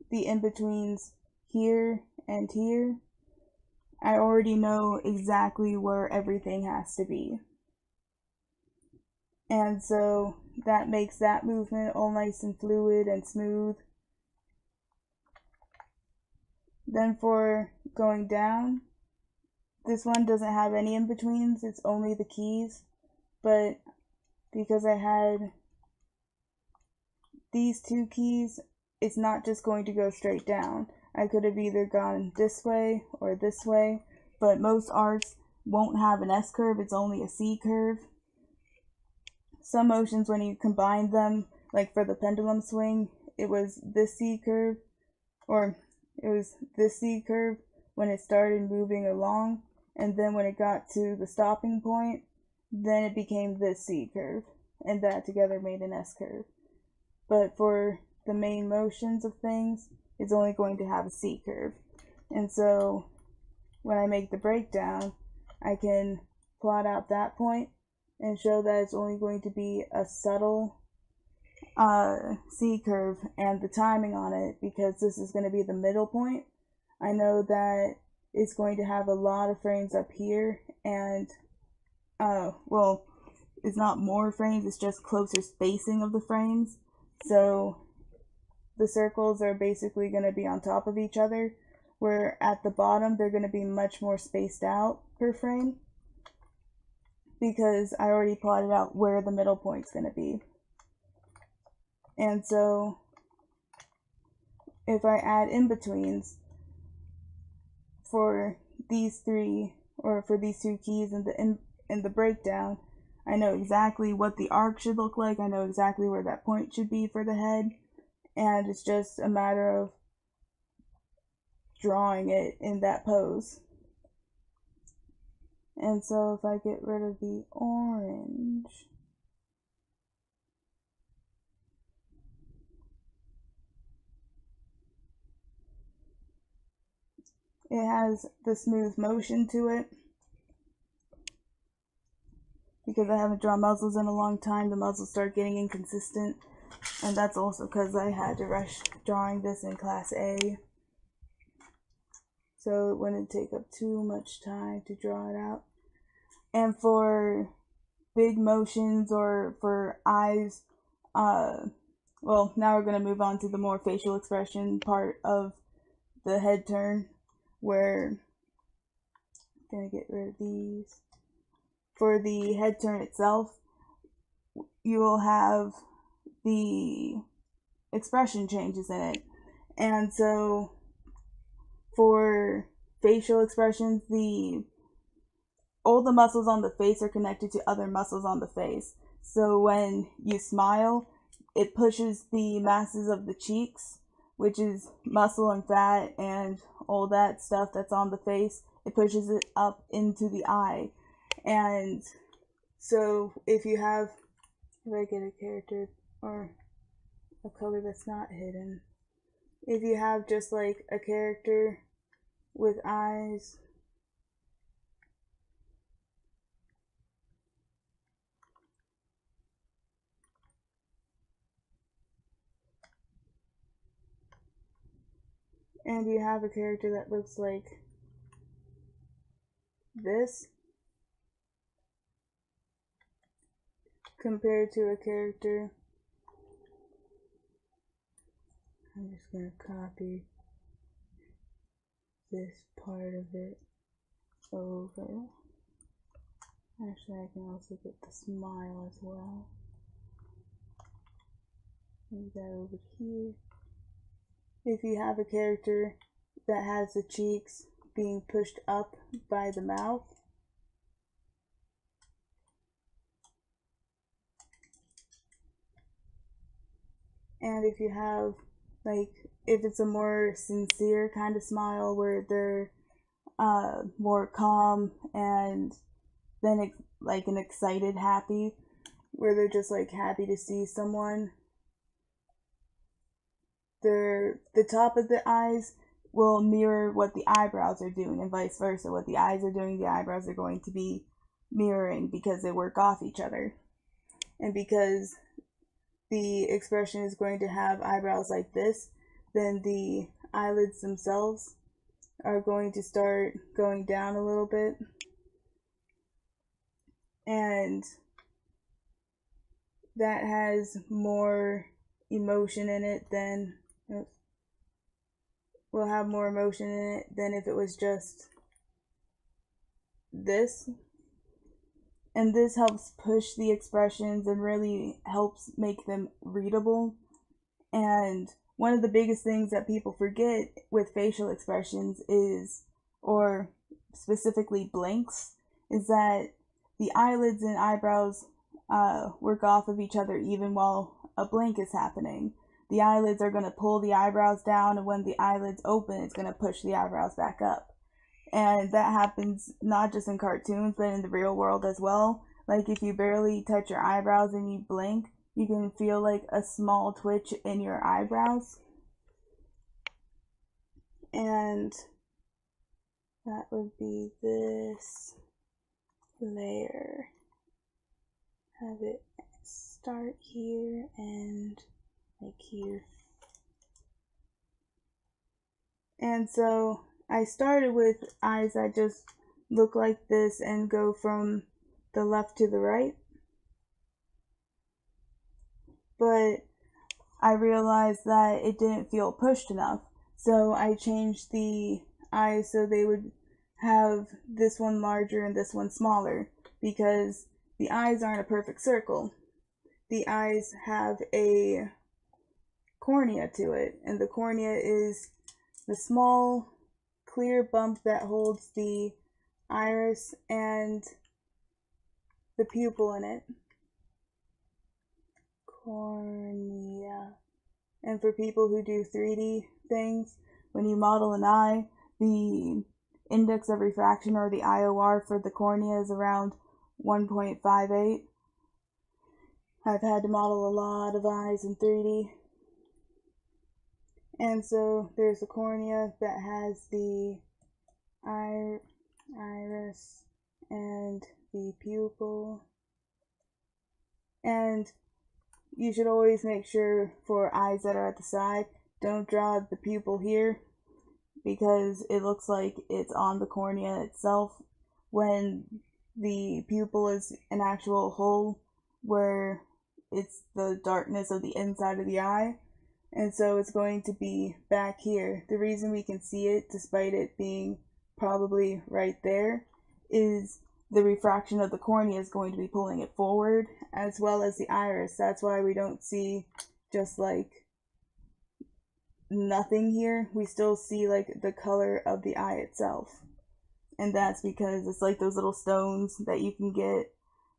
the in-betweens here and here, I already know exactly where everything has to be. And so that makes that movement all nice and fluid and smooth. Then for going down, this one doesn't have any in-betweens, it's only the keys. But because I had these 2 keys, it's not just going to go straight down. I could have either gone this way or this way, but most arcs won't have an S curve, it's only a C curve. Some motions, when you combine them, like for the pendulum swing, it was this C curve, or it was this C curve when it started moving along, and then when it got to the stopping point, then it became this C curve, and that together made an S curve. But for the main motions of things, it's only going to have a C curve. And so when I make the breakdown, I can plot out that point and show that it's only going to be a subtle C curve, and the timing on it, because this is going to be the middle point. I know that it's going to have a lot of frames up here, and well, it's not more frames, it's just closer spacing of the frames. So the circles are basically going to be on top of each other, where at the bottom they're going to be much more spaced out per frame, because I already plotted out where the middle point's going to be. And so if I add in-betweens for these 3 or for these two keys in the breakdown, I know exactly what the arc should look like. I know exactly where that point should be for the head, and it's just a matter of drawing it in that pose. And so if I get rid of the orange, it has the smooth motion to it. Because I haven't drawn muzzles in a long time, the muzzles start getting inconsistent. And that's also because I had to rush drawing this in Class A. So it wouldn't take up too much time to draw it out. And for big motions or for eyes, well, now we're going to move on to the more facial expression part of the head turn, where I'm going to get rid of these. For the head turn itself, you will have the expression changes in it. And so for facial expressions, all the muscles on the face are connected to other muscles on the face. So when you smile, it pushes the masses of the cheeks, which is muscle and fat and all that stuff that's on the face. It pushes it up into the eye. And so if I get a character or a color that's not hidden, if you have just like a character with eyes, and you have a character that looks like this, compared to a character, I'm just going to copy this part of it over. Actually, I can also get the smile as well. Move that over here. If you have a character that has the cheeks being pushed up by the mouth, and if you have, like, if it's a more sincere kind of smile where they're more calm, and then like an excited happy, where they're just like happy to see someone, the top of the eyes will mirror what the eyebrows are doing, and vice versa. What the eyes are doing, the eyebrows are going to be mirroring, because they work off each other. And because the expression is going to have eyebrows like this, then the eyelids themselves are going to start going down a little bit. And that has more emotion in it than, will have more emotion in it than if it was just this. And this helps push the expressions and really helps make them readable. And one of the biggest things that people forget with facial expressions is, or specifically blinks, is that the eyelids and eyebrows work off of each other even while a blink is happening. The eyelids are going to pull the eyebrows down, and when the eyelids open, it's going to push the eyebrows back up. And that happens not just in cartoons, but in the real world as well. Like if you barely touch your eyebrows and you blink, you can feel like a small twitch in your eyebrows. And that would be this layer. Have it start here and like here. And so I started with eyes that just look like this and go from the left to the right. But I realized that it didn't feel pushed enough. So I changed the eyes so they would have this one larger and this one smaller, because the eyes aren't a perfect circle. The eyes have a cornea to it, and the cornea is the small clear bump that holds the iris and the pupil in it. Cornea. And for people who do 3D things, when you model an eye, the index of refraction, or the IOR for the cornea, is around 1.58. I've had to model a lot of eyes in 3D. And so there's the cornea that has the iris and the pupil. And you should always make sure, for eyes that are at the side, don't draw the pupil here, because it looks like it's on the cornea itself when the pupil is an actual hole where it's the darkness of the inside of the eye. And so it's going to be back here. The reason we can see it, despite it being probably right there, is the refraction of the cornea is going to be pulling it forward, as well as the iris. That's why we don't see just like nothing here. We still see like the color of the eye itself. And that's because it's like those little stones that you can get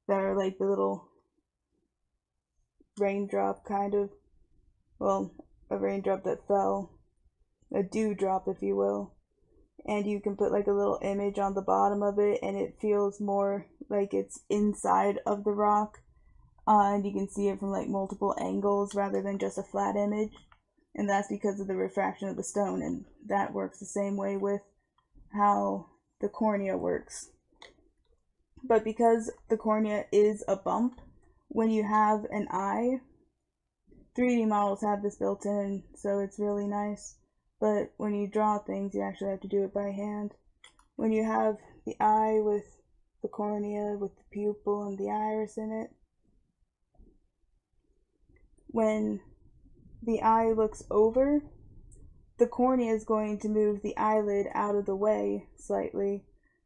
that are like the little raindrop kind of, well, a raindrop that fell, a dewdrop if you will. And you can put like a little image on the bottom of it, and it feels more like it's inside of the rock, and you can see it from like multiple angles rather than just a flat image. And that's because of the refraction of the stone, and that works the same way with how the cornea works. But because the cornea is a bump, when you have an eye, 3D models have this built in, so it's really nice. But when you draw things, you actually have to do it by hand. When you have the eye with the cornea, with the pupil and the iris in it, when the eye looks over, the cornea is going to move the eyelid out of the way slightly.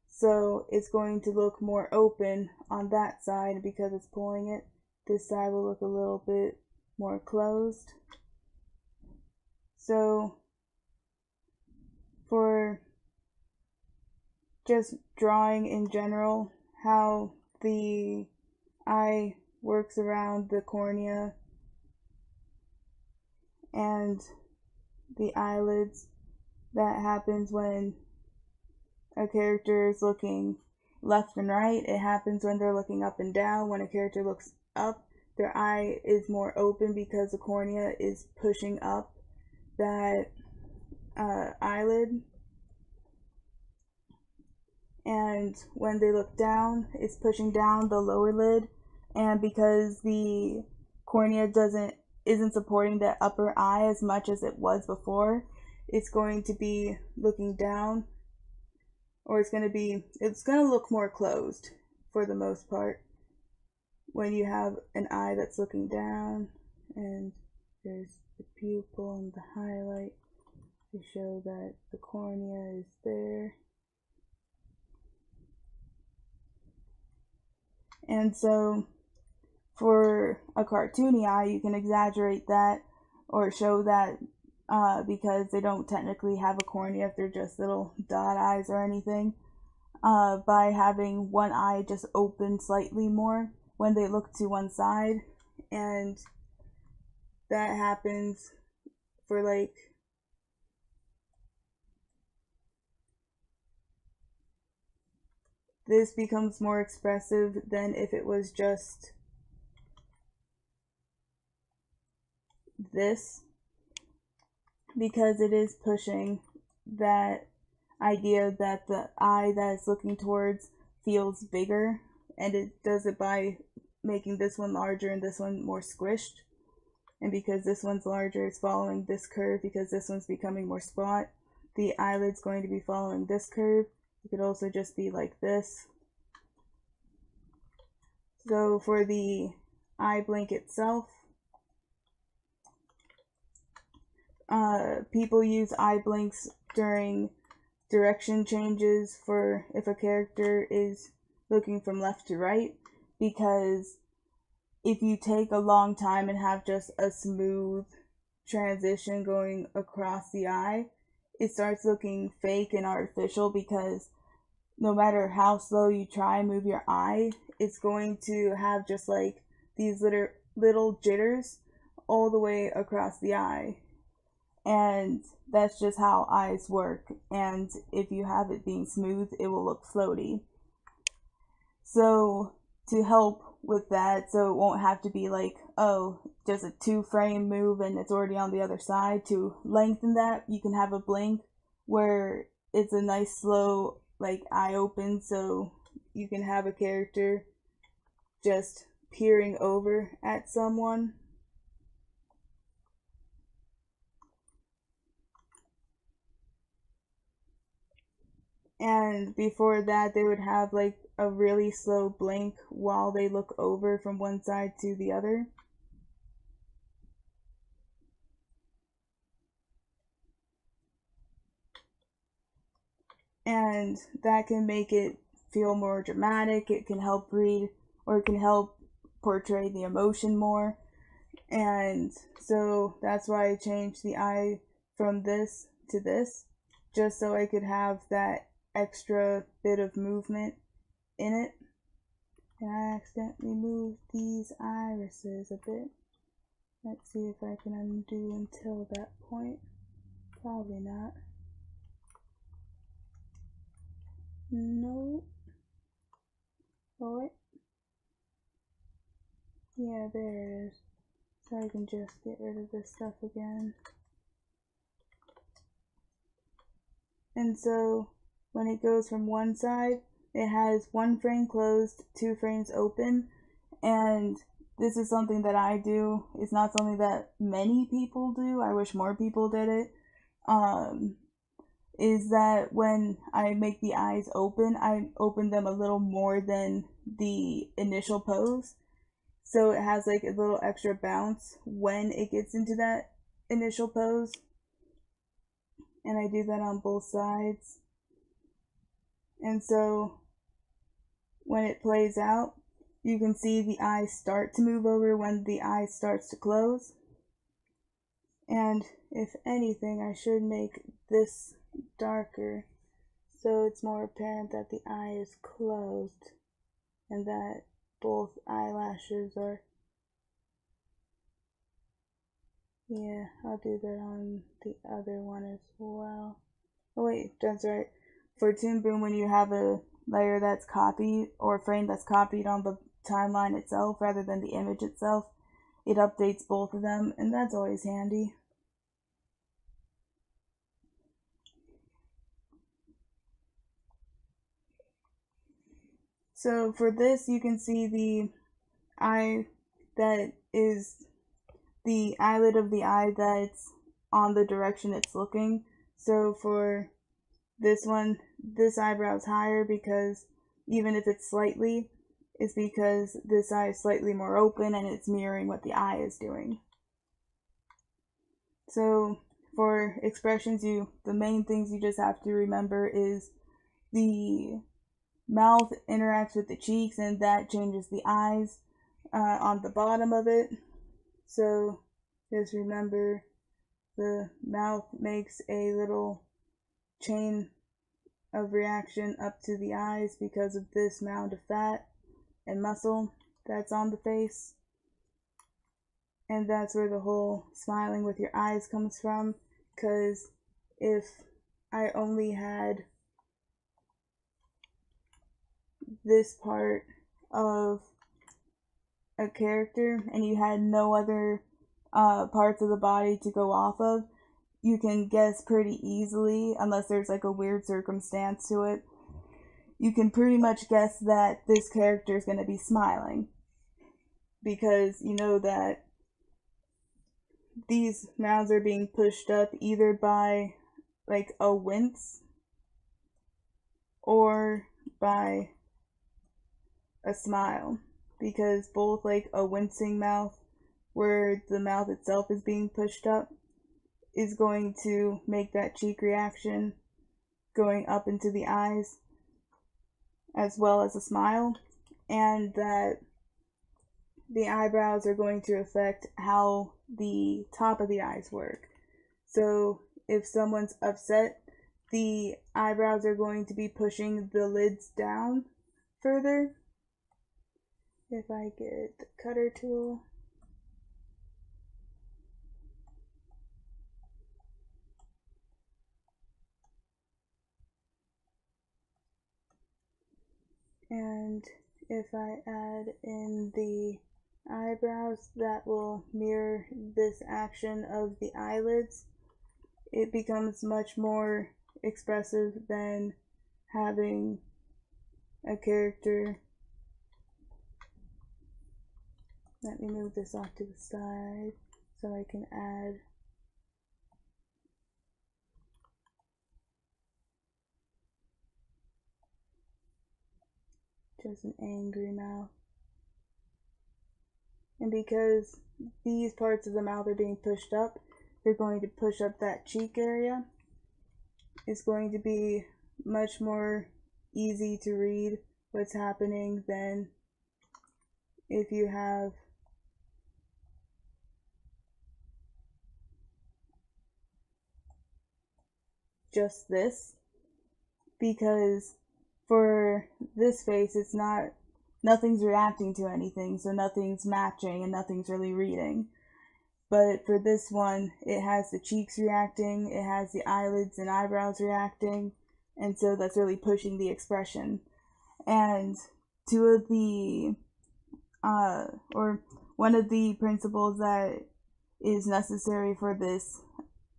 So it's going to look more open on that side because it's pulling it. This side will look a little bit more closed. So for just drawing in general, how the eye works around the cornea and the eyelids, that happens when a character is looking left and right. It happens when they're looking up and down. When a character looks up, their eye is more open because the cornea is pushing up that eyelid. And when they look down, it's pushing down the lower lid. And because the cornea isn't supporting that upper eye as much as it was before, it's going to be looking down, or it's going to look more closed for the most part when you have an eye that's looking down. And there's the pupil and the highlight to show that the cornea is there. And so for a cartoony eye, you can exaggerate that or show that because they don't technically have a cornea if they're just little dot eyes or anything, by having one eye just open slightly more when they look to one side. And that happens for like this becomes more expressive than if it was just this, because it is pushing that idea that the eye that it's looking towards feels bigger, and it does it by making this one larger and this one more squished. And because this one's larger, it's following this curve. Because this one's becoming more spot, the eyelid's going to be following this curve. It could also just be like this. So for the eye blink itself, people use eye blinks during direction changes for if a character is looking from left to right, because if you take a long time and have just a smooth transition going across the eye, it starts looking fake and artificial, because no matter how slow you try and move your eye, it's going to have just like these little jitters all the way across the eye. And that's just how eyes work. And if you have it being smooth, it will look floaty. So to help with that, so it won't have to be like, oh, just a 2 frame move and it's already on the other side. To lengthen that, you can have a blink where it's a nice slow like eye open, so you can have a character just peering over at someone. And before that, they would have like a really slow blink while they look over from one side to the other. And that can make it feel more dramatic. It can help read, or it can help portray the emotion more. And so that's why I changed the eye from this to this, just so I could have that extra bit of movement in it. And I accidentally moved these irises a bit. Let's see if I can undo until that point. Probably not. No. Oh wait. Yeah, there it is. So I can just get rid of this stuff again. And so when it goes from one side, it has 1 frame closed, 2 frames open, and this is something that I do. It's not something that many people do. I wish more people did it. Is that when I make the eyes open, I open them a little more than the initial pose. So it has like a little extra bounce when it gets into that initial pose. And I do that on both sides. And so when it plays out, you can see the eyes start to move over when the eye starts to close. And if anything, I should make this darker so it's more apparent that the eye is closed and that both eyelashes are. Yeah, I'll do that on the other one as well. Oh wait, that's right. For Toon Boom, when you have a layer that's copied or a frame that's copied on the timeline itself rather than the image itself, it updates both of them, and that's always handy. So for this, you can see the eye that is the eyelid of the eye that's on the direction it's looking. So for this one, this eyebrow is higher because even if it's slightly, it's because this eye is slightly more open and it's mirroring what the eye is doing. So for expressions, the main things you just have to remember is the mouth interacts with the cheeks and that changes the eyes on the bottom of it. So just remember the mouth makes a little chain of reaction up to the eyes because of this mound of fat and muscle that's on the face. And that's where the whole smiling with your eyes comes from, because if I only had this part of a character and you had no other parts of the body to go off of, you can guess pretty easily, unless there's like a weird circumstance to it, you can pretty much guess that this character is going to be smiling, because you know that these mounds are being pushed up either by like a wince or by a smile, because both like a wincing mouth where the mouth itself is being pushed up is going to make that cheek reaction going up into the eyes, as well as a smile, and that the eyebrows are going to affect how the top of the eyes work. So if someone's upset, the eyebrows are going to be pushing the lids down further. If I get the cutter tool. And if I add in the eyebrows, that will mirror this action of the eyelids. It becomes much more expressive than having a character. Let me move this off to the side so I can add just an angry mouth. And because these parts of the mouth are being pushed up, they're going to push up that cheek area. It's going to be much more easy to read what's happening than if you have just this, because for this face it's nothing's reacting to anything, so nothing's matching and nothing's really reading. But for this one, it has the cheeks reacting, it has the eyelids and eyebrows reacting, and so that's really pushing the expression. And two of the or one of the principles that is necessary for this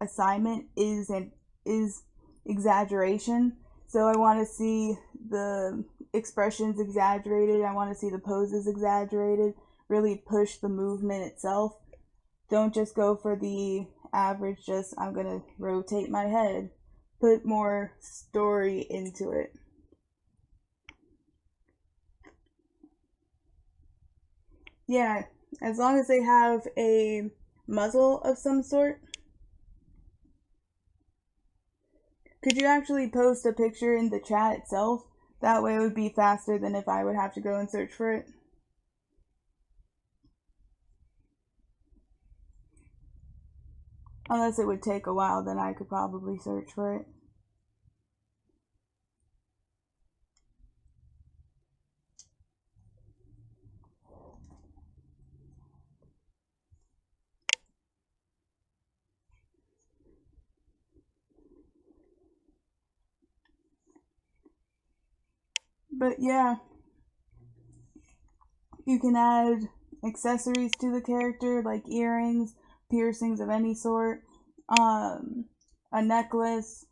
assignment is exaggeration. So I want to see the expressions exaggerated, I want to see the poses exaggerated, really push the movement itself. Don't just go for the average, just I'm gonna rotate my head. Put more story into it. Yeah, as long as they have a muzzle of some sort. Could you actually post a picture in the chat itself? That way it would be faster than if I would have to go and search for it. Unless it would take a while, then I could probably search for it. But yeah, you can add accessories to the character, like earrings, piercings of any sort, a necklace.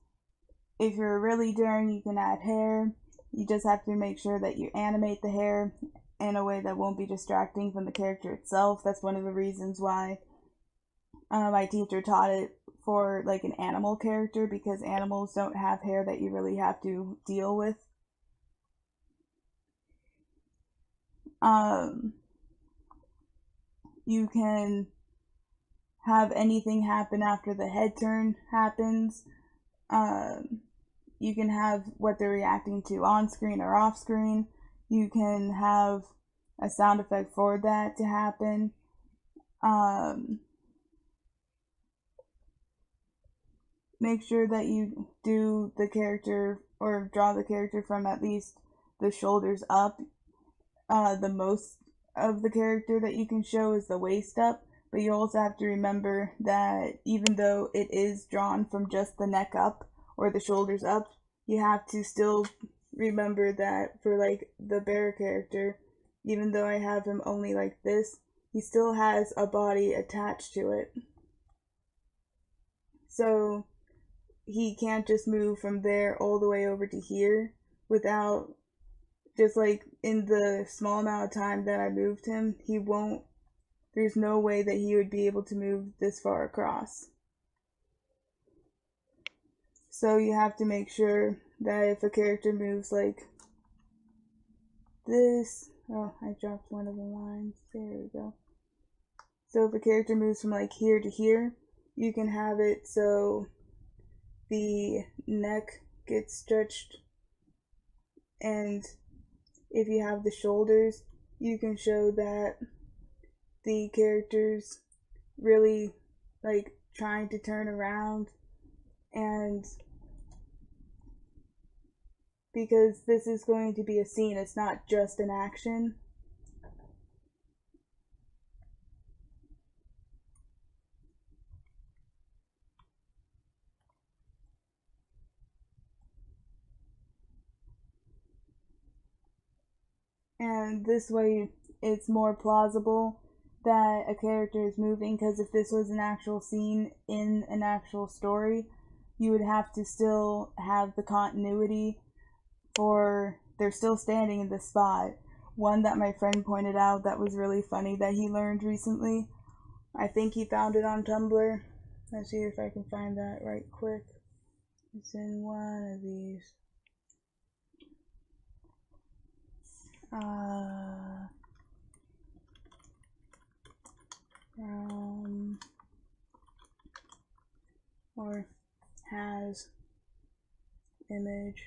If you're really daring, you can add hair. You just have to make sure that you animate the hair in a way that won't be distracting from the character itself. That's one of the reasons why my teacher taught it for like an animal character, because animals don't have hair that you really have to deal with. You can have anything happen after the head turn happens. You can have what they're reacting to on screen or off screen. You can have a sound effect for that to happen. Make sure that you do the character or draw the character from at least the shoulders up. The most of the character that you can show is the waist up, but you also have to remember that even though it is drawn from just the neck up or the shoulders up, you have to still remember that for like the bear character, even though I have him only like this, he still has a body attached to it. So he can't just move from there all the way over to here without, just like in the small amount of time that I moved him, there's no way that he would be able to move this far across. So you have to make sure that if a character moves like this, oh, I dropped one of the lines, there we go. So if a character moves from like here to here, you can have it so the neck gets stretched, and if you have the shoulders, you can show that the character's really like trying to turn around, and because this is going to be a scene, it's not just an action. And this way it's more plausible that a character is moving, because if this was an actual scene in an actual story, you would have to still have the continuity for they're still standing in the spot. One that my friend pointed out that was really funny that he learned recently. I think he found it on Tumblr. Let's see if I can find that right quick. It's in one of these. Or has image.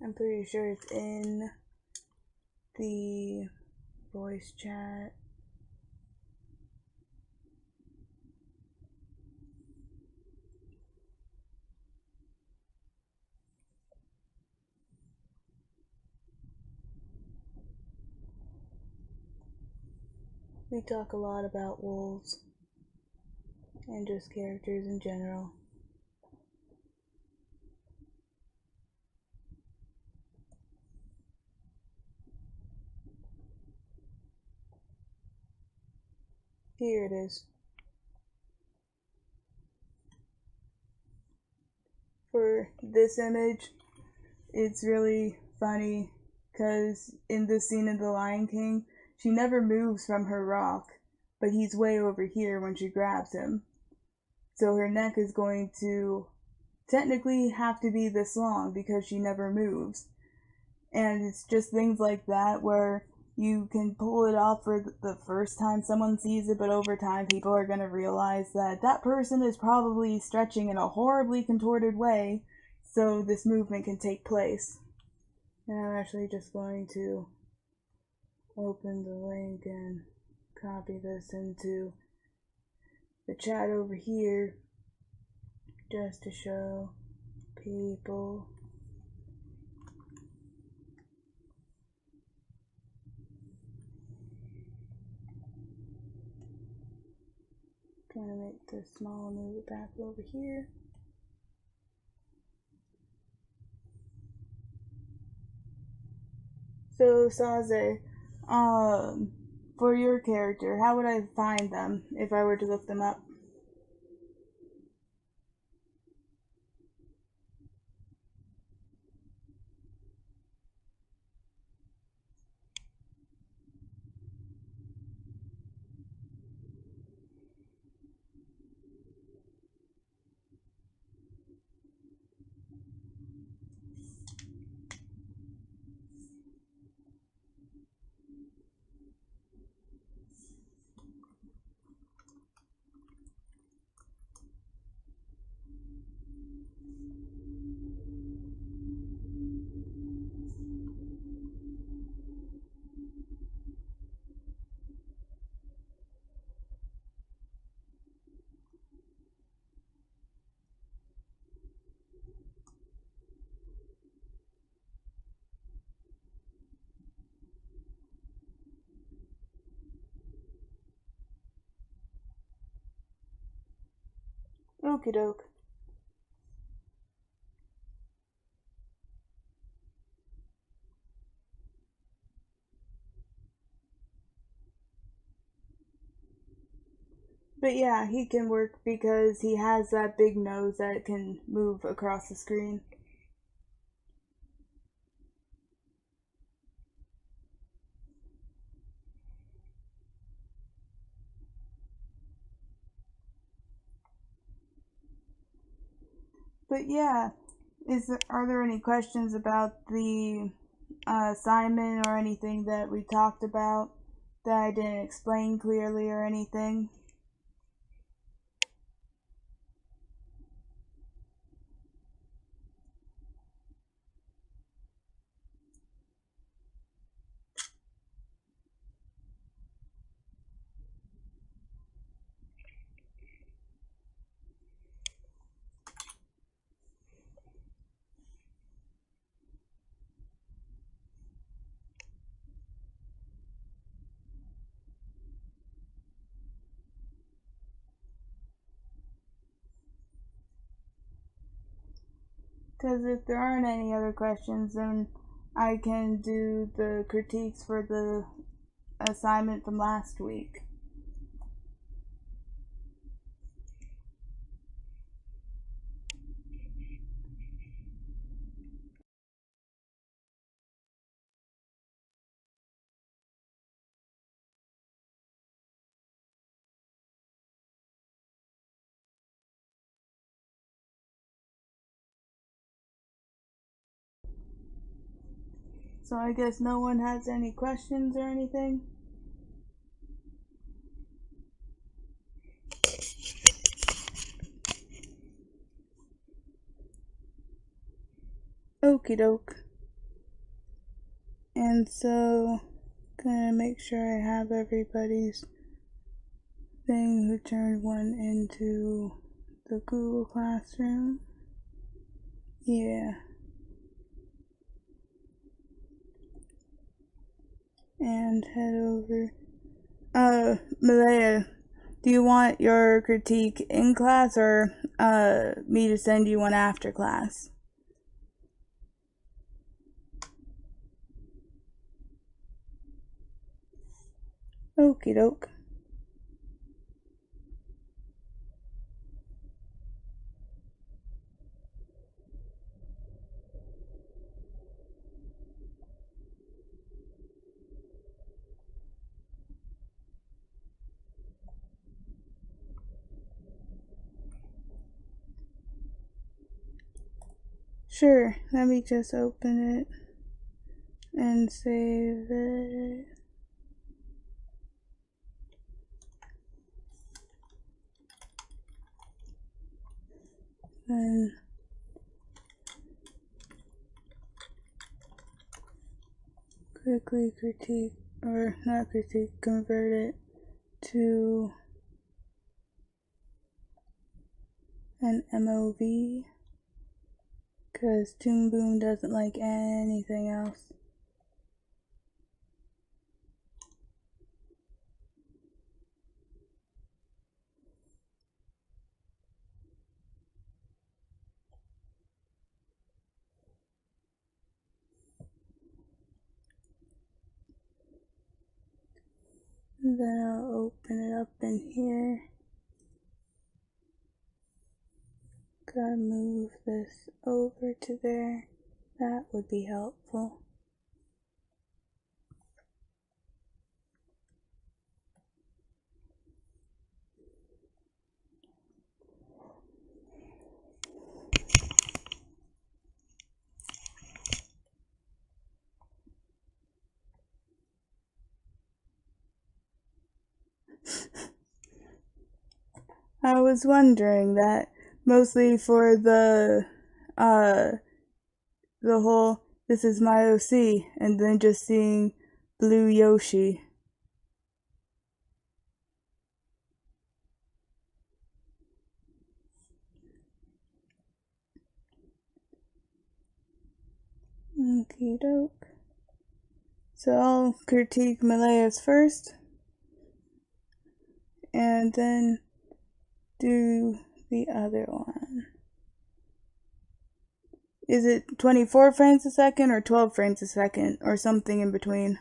I'm pretty sure it's in the voice chat. We talk a lot about wolves and just characters in general. Here it is. For this image, it's really funny because in this scene in The Lion King, she never moves from her rock, but he's way over here when she grabs him. So her neck is going to technically have to be this long because she never moves. And it's just things like that where you can pull it off for the first time someone sees it, but over time people are going to realize that that person is probably stretching in a horribly contorted way so this movement can take place. And I'm actually just going to open the link and copy this into the chat over here just to show people. Gonna make this small, move it back over here. So Saze, for your character, how would I find them if I were to look them up? Okie doke. But yeah, he can work because he has that big nose that can move across the screen. But yeah, are there any questions about the assignment or anything that we talked about that I didn't explain clearly or anything? Because if there aren't any other questions, then I can do the critiques for the assignment from last week. So I guess no one has any questions or anything? Okie doke. And so, gonna make sure I have everybody's thing who turned one into the Google Classroom. Yeah. And head over. Malaya, do you want your critique in class or me to send you one after class? Okie doke. Sure, let me just open it and save it. Then quickly critique, or not critique, convert it to an MOV, because Toon Boom doesn't like anything else. Then I'll open it up in here. Gotta move this over to there. That would be helpful. I was wondering that mostly for the whole this is my OC and then just seeing blue Yoshi. Okie doke. So I'll critique Malaya's first and then do the other one. Is it 24 frames a second or 12 frames a second or something in between?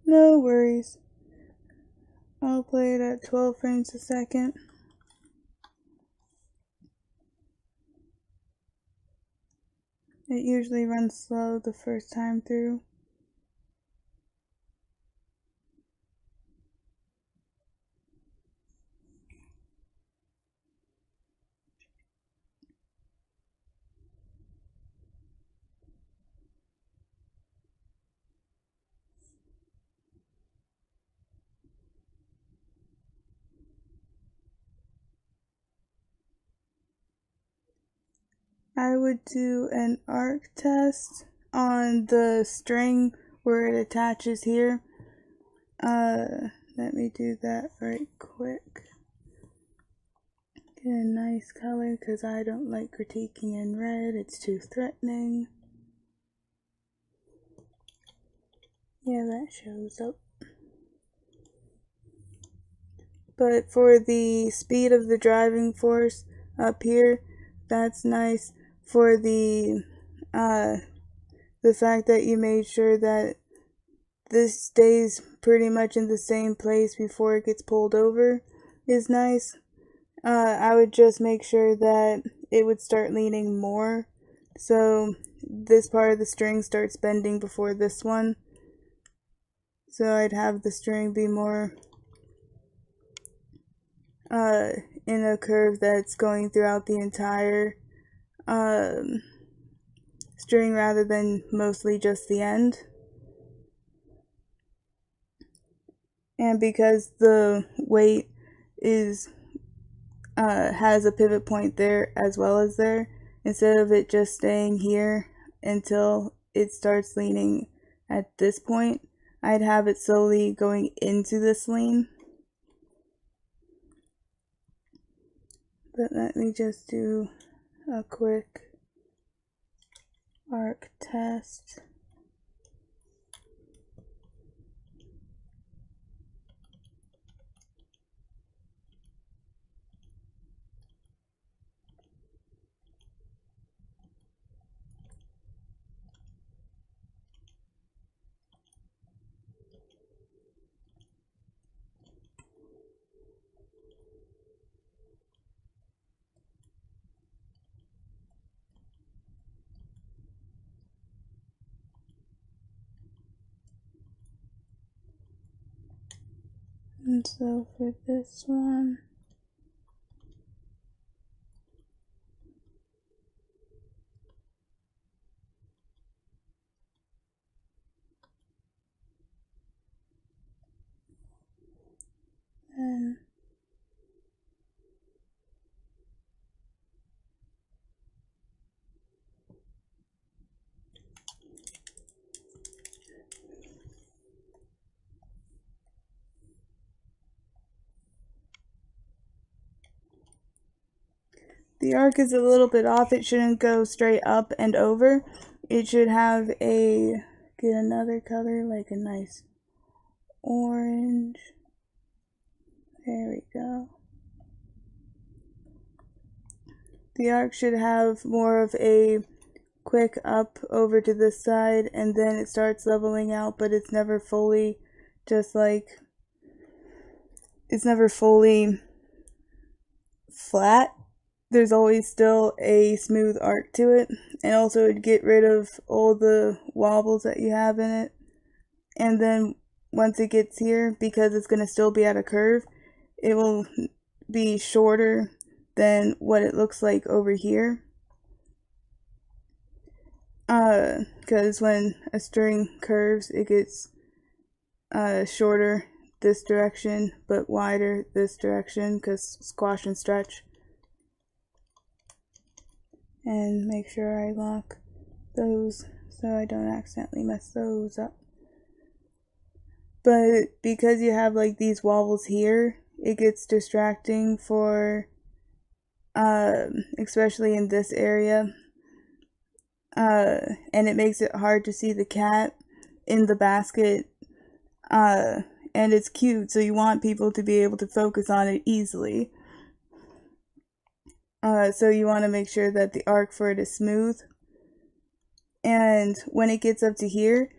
No worries. I'll play it at 12 frames a second. It usually runs slow the first time through. I would do an arc test on the string where it attaches here. Let me do that right quick. Get a nice color because I don't like critiquing in red, it's too threatening. Yeah, that shows up. But for the speed of the driving force up here, that's nice. For the fact that you made sure that this stays pretty much in the same place before it gets pulled over is nice. I would just make sure that it would start leaning more, so this part of the string starts bending before this one. So I'd have the string be more in a curve that's going throughout the entire string rather than mostly just the end. And because the weight is has a pivot point there as well as there, instead of it just staying here until it starts leaning at this point, I'd have it slowly going into this lean. But let me just do a quick arc test. And so for this one, and the arc is a little bit off. It shouldn't go straight up and over. It should have get another color, like a nice orange. There we go. The arc should have more of a quick up over to this side, and then it starts leveling out, but it's never fully it's never fully flat. There's always still a smooth arc to it, and also it'd get rid of all the wobbles that you have in it. And then once it gets here, because it's going to still be at a curve, it will be shorter than what it looks like over here. Because when a string curves, it gets shorter this direction, but wider this direction, because squash and stretch. And make sure I lock those so I don't accidentally mess those up. But because you have like these wobbles here, it gets distracting for especially in this area, and it makes it hard to see the cat in the basket, and it's cute, so you want people to be able to focus on it easily. So you want to make sure that the arc for it is smooth. And when it gets up to here,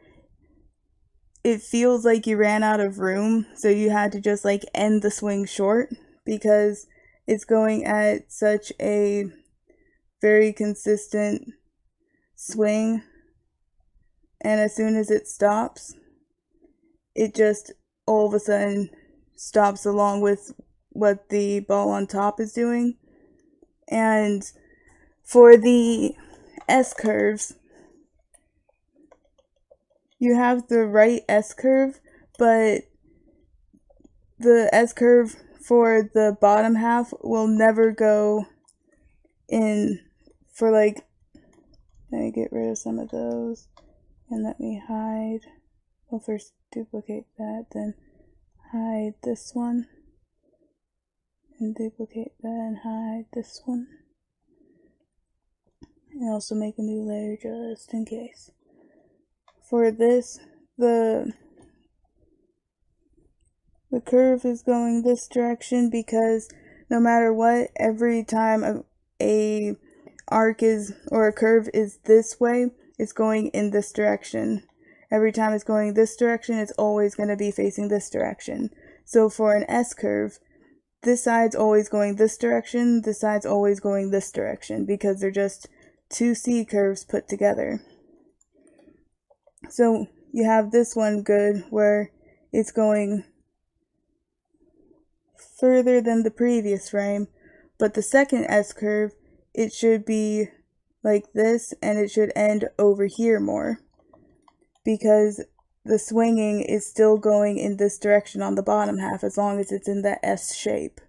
it feels like you ran out of room, so you had to just like end the swing short because it's going at such a very consistent swing. And as soon as it stops, it just all of a sudden stops along with what the ball on top is doing. And for the S curves, you have the right S curve, but the S curve for the bottom half will never go in for like, let me get rid of some of those and let me hide. Well, first duplicate that, then hide this one and duplicate that and hide this one, and also make a new layer just in case. For this, the curve is going this direction because no matter what, every time a arc is, or a curve is this way, it's going in this direction. Every time it's going this direction, it's always going to be facing this direction. So for an S curve, this side's always going this direction, this side's always going this direction, because they're just two C curves put together. So you have this one good, where it's going further than the previous frame, but the second S curve, it should be like this, and it should end over here more, because the swinging is still going in this direction on the bottom half, as long as it's in that S shape.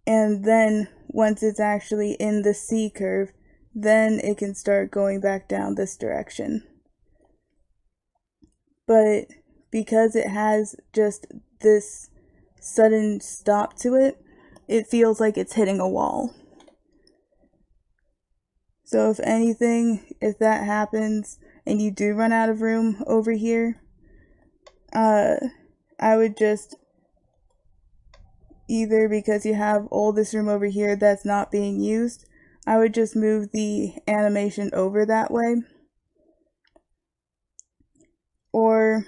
And then once it's actually in the C curve, then it can start going back down this direction. But because it has just this sudden stop to it, it feels like it's hitting a wall. So if anything, if that happens and you do run out of room over here, I would just, either because you have all this room over here that's not being used, I would just move the animation over that way. Or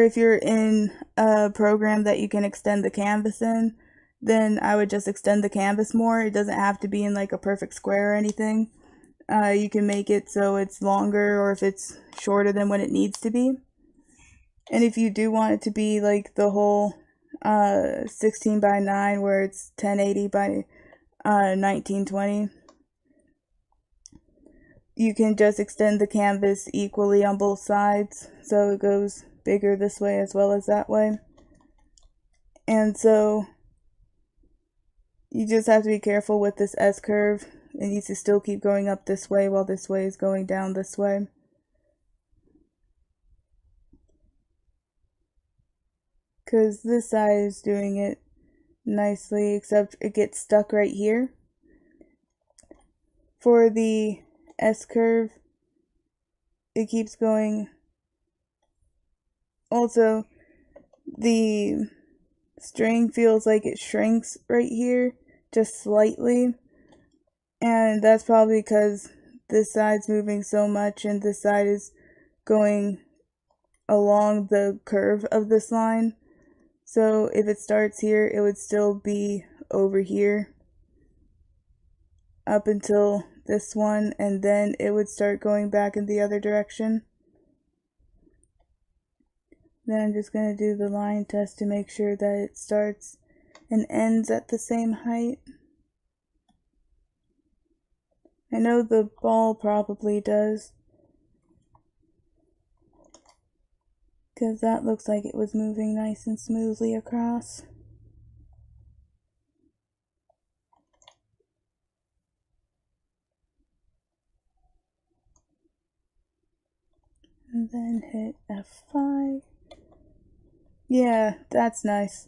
if you're in a program that you can extend the canvas in, then I would just extend the canvas more. It doesn't have to be in like a perfect square or anything. You can make it so it's longer, or if it's shorter than what it needs to be. And if you do want it to be like the whole 16 by 9, where it's 1080 by 1920, you can just extend the canvas equally on both sides, so it goes bigger this way as well as that way. And so you just have to be careful with this S curve. It needs to still keep going up this way while this way is going down this way. Because this side is doing it nicely, except it gets stuck right here. For the S curve, it keeps going. Also, the string feels like it shrinks right here, just slightly. And that's probably because this side's moving so much and this side is going along the curve of this line. So if it starts here, it would still be over here up until this one, and then it would start going back in the other direction. Then I'm just going to do the line test to make sure that it starts and ends at the same height. I know the ball probably does, because that looks like it was moving nice and smoothly across. And then hit F5. Yeah, that's nice.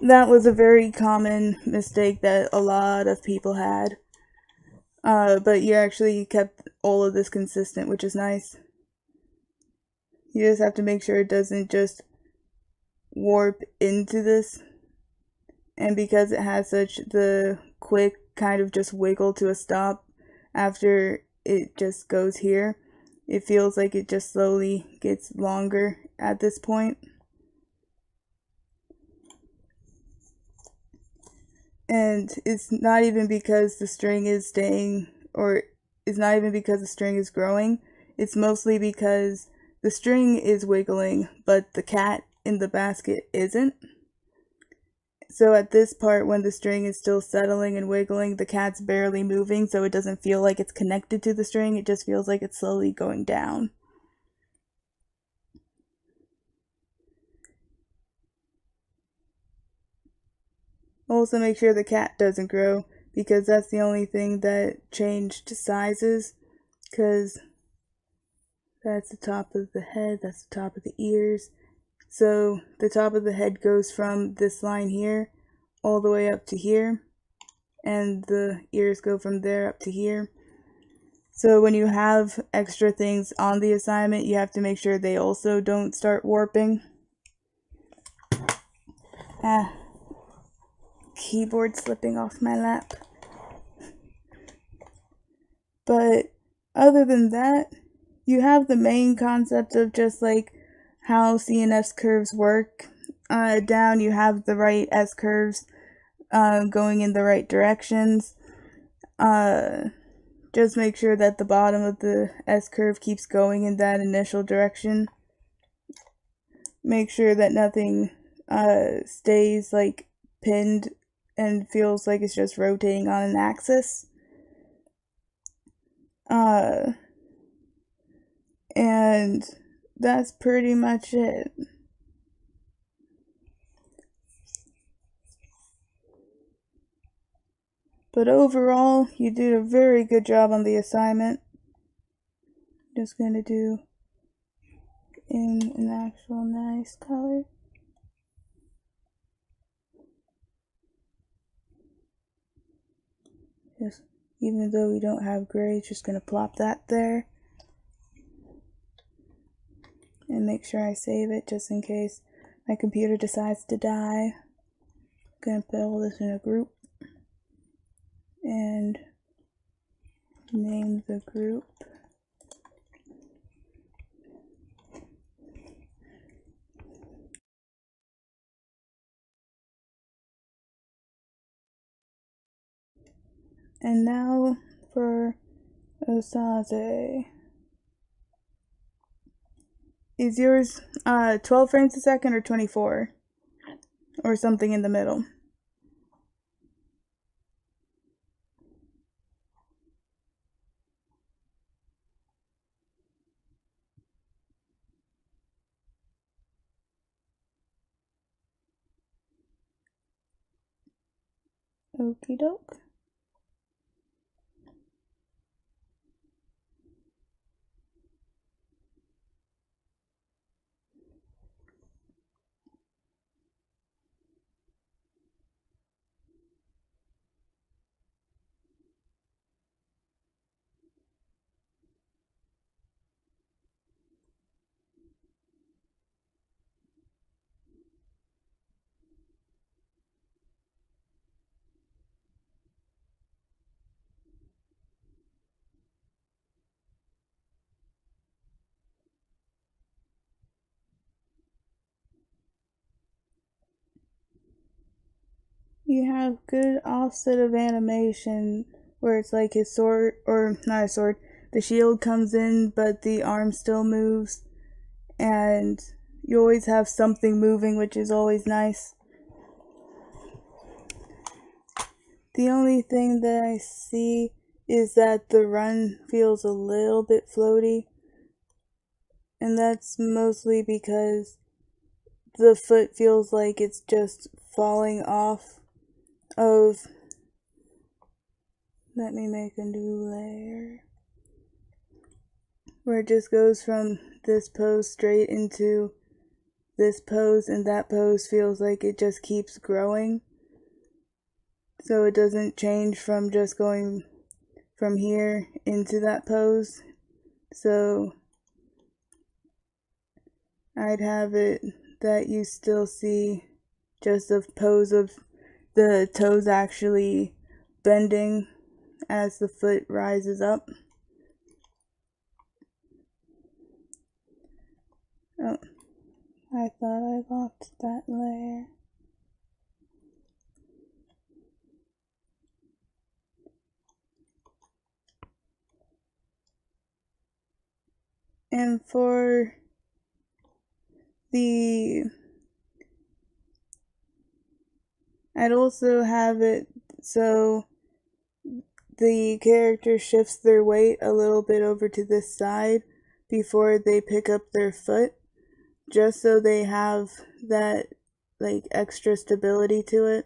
That was a very common mistake that a lot of people had. But you actually kept all of this consistent, which is nice. You just have to make sure it doesn't just warp into this. And because it has such the quick kind of just wiggle to a stop after it just goes here, it feels like it just slowly gets longer at this point. And it's not even because the string is staying, or it's not even because the string is growing. It's mostly because the string is wiggling, but the cat in the basket isn't. So at this part, when the string is still settling and wiggling, the cat's barely moving, so it doesn't feel like it's connected to the string. It just feels like it's slowly going down. Also make sure the cat doesn't grow, because that's the only thing that changed sizes, because that's the top of the head, that's the top of the ears. So the top of the head goes from this line here all the way up to here, and the ears go from there up to here. So when you have extra things on the assignment, you have to make sure they also don't start warping. Keyboard slipping off my lap. But other than that, you have the main concept of just like how CNS curves work. Down, you have the right S curves going in the right directions. Just make sure that the bottom of the S curve keeps going in that initial direction. Make sure that nothing stays like pinned and feels like it's just rotating on an axis. And that's pretty much it. But overall, you did a very good job on the assignment. Just gonna do in an actual nice color. Just, even though we don't have gray, just gonna plop that there. And make sure I save it just in case my computer decides to die. I'm gonna put all this in a group and name the group. And now for Osaze. Is yours 12 frames a second or 24? Or something in the middle? Okie doke. You have good offset of animation where it's like his sword, or not his sword, the shield comes in but the arm still moves, and you always have something moving, which is always nice. The only thing that I see is that the run feels a little bit floaty, and that's mostly because the foot feels like it's just falling off of. Let me make a new layer where it just goes from this pose straight into this pose, and that pose feels like it just keeps growing, so it doesn't change from just going from here into that pose. So I'd have it that you still see just a pose of the toes actually bending as the foot rises up. Oh, I thought I locked that layer. And for I'd also have it so the character shifts their weight a little bit over to this side before they pick up their foot, just so they have that like extra stability to it.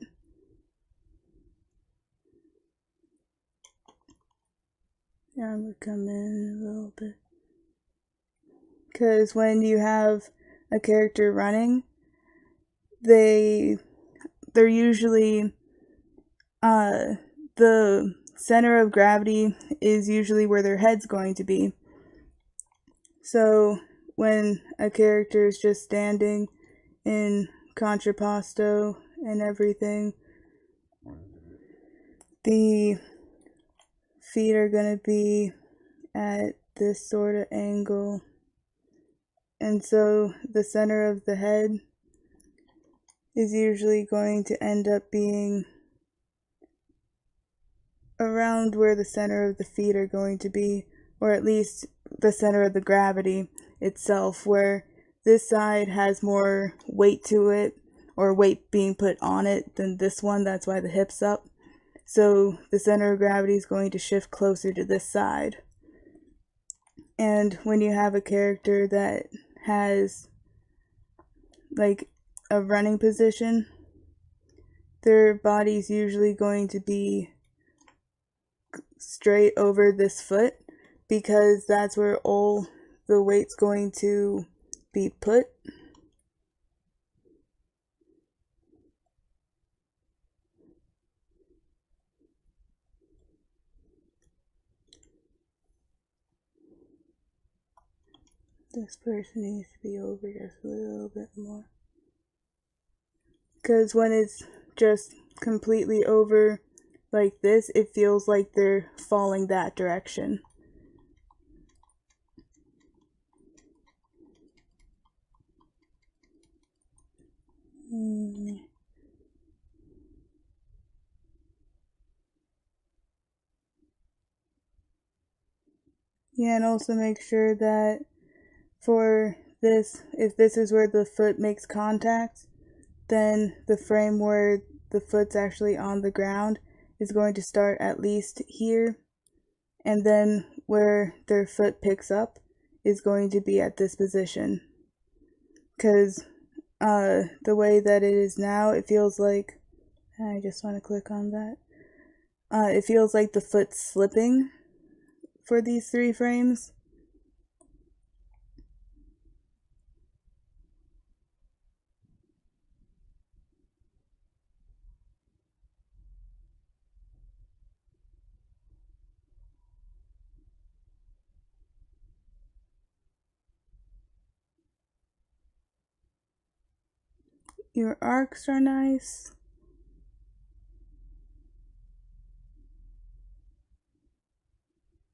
Yeah, I'm gonna come in a little bit. Because when you have a character running, they're usually the center of gravity is usually where their head's going to be. So when a character is just standing in contrapposto and everything, the feet are going to be at this sort of angle, and so the center of the head is usually going to end up being around where the center of the feet are going to be, or at least the center of the gravity itself, where this side has more weight to it, or weight being put on it, than this one. That's why the hip's up. So the center of gravity is going to shift closer to this side. And when you have a character that has like a running position, their body's usually going to be straight over this foot, because that's where all the weight's going to be put. This person needs to be over just a little bit more. Because when it's just completely over like this, it feels like they're falling that direction. Yeah, and also make sure that for this, if this is where the foot makes contact, then the frame where the foot's actually on the ground is going to start at least here, and then where their foot picks up is going to be at this position. Because the way that it is now, it feels like, I just want to click on that. It feels like the foot's slipping for these 3 frames. Your arcs are nice.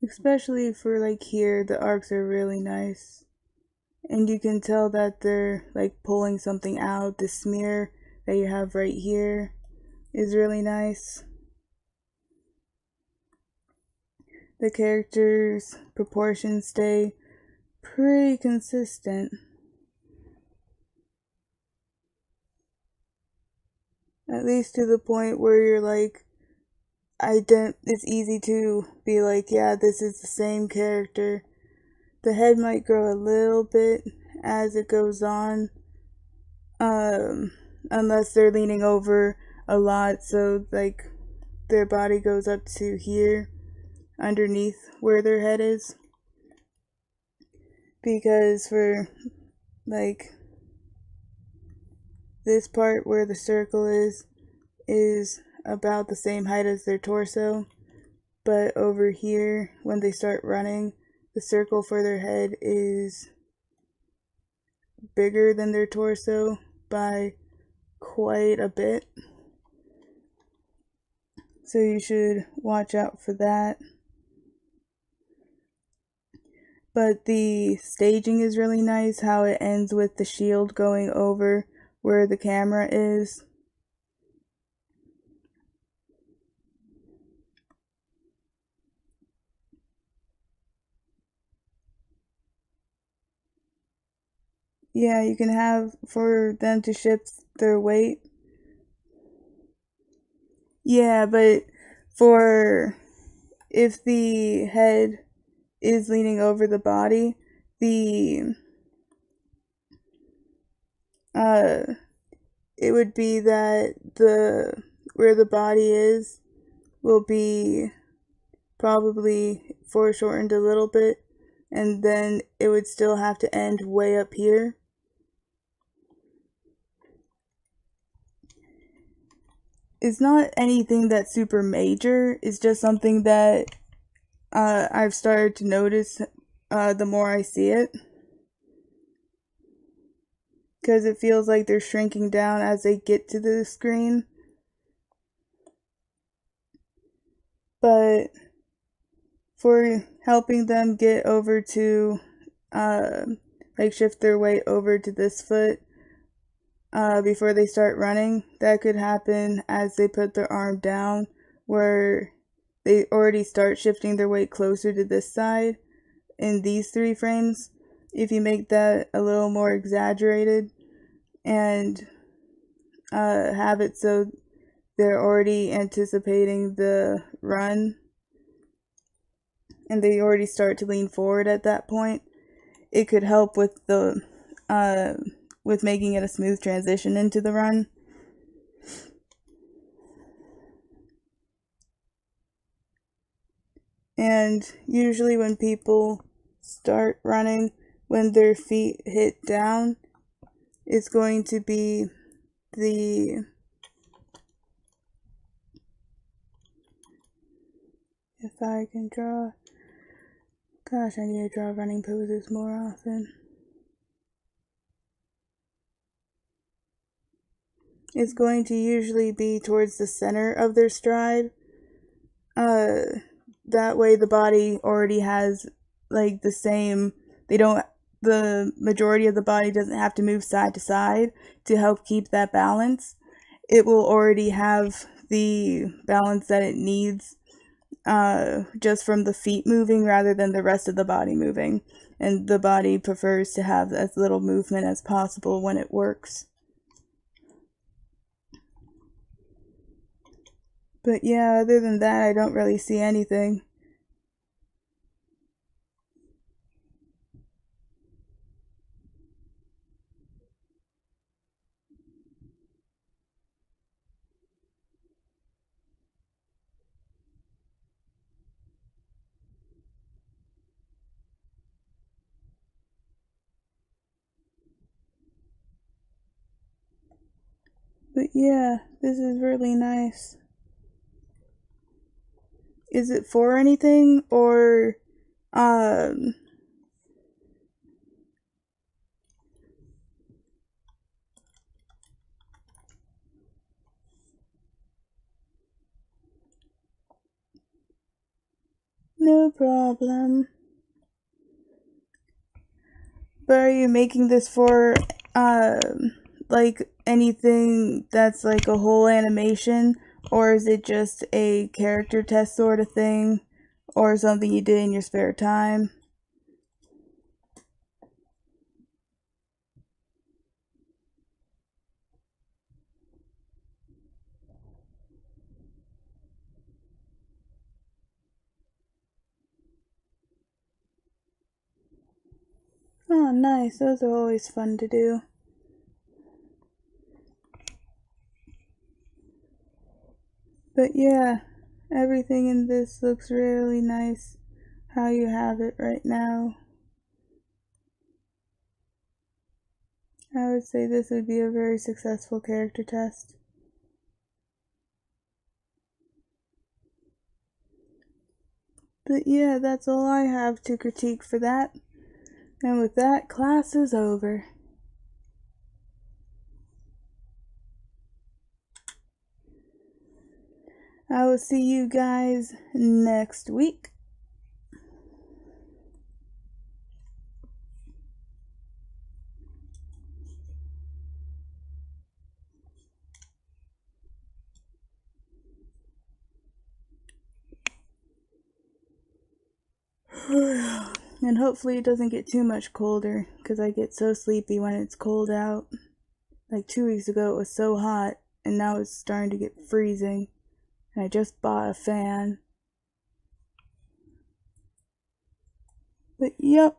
Especially for like here, the arcs are really nice. And you can tell that they're like pulling something out. The smear that you have right here is really nice. The characters' proportions stay pretty consistent. At least to the point where you're like, it's easy to be like, yeah, this is the same character. The head might grow a little bit as it goes on, unless they're leaning over a lot, so like their body goes up to here underneath where their head is. Because for like this part where the circle is about the same height as their torso, but over here when they start running, the circle for their head is bigger than their torso by quite a bit. So you should watch out for that. But the staging is really nice, how it ends with the shield going over where the camera is. Yeah, you can have for them to shift their weight. Yeah, but for if the head is leaning over the body, the it would be that the where the body is will be probably foreshortened a little bit, and then it would still have to end way up here. It's not anything that's super major, it's just something that I've started to notice the more I see it. Because it feels like they're shrinking down as they get to the screen. But for helping them get over to, like shift their weight over to this foot before they start running, that could happen as they put their arm down, where they already start shifting their weight closer to this side in these 3 frames. If you make that a little more exaggerated and have it so they're already anticipating the run and they already start to lean forward at that point, it could help with the with making it a smooth transition into the run. And usually when people start running, when their feet hit down, it's going to be the if I can draw, gosh, I need to draw running poses more often. It's going to usually be towards the center of their stride. That way the body already has like the same, the majority of the body doesn't have to move side to side to help keep that balance. It will already have the balance that it needs just from the feet moving rather than the rest of the body moving. And the body prefers to have as little movement as possible when it works. But yeah, other than that, I don't really see anything. But yeah, this is really nice. Is it for anything or no problem. But are you making this for like anything that's like a whole animation, or is it just a character test sort of thing, or something you did in your spare time? Oh, nice. Those are always fun to do. But yeah, everything in this looks really nice how you have it right now. I would say this would be a very successful character test. But yeah, that's all I have to critique for that. And with that, class is over. I will see you guys next week. And hopefully it doesn't get too much colder, because I get so sleepy when it's cold out. Like 2 weeks ago it was so hot, and now it's starting to get freezing. And I just bought a fan. But yep,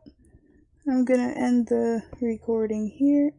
I'm gonna end the recording here.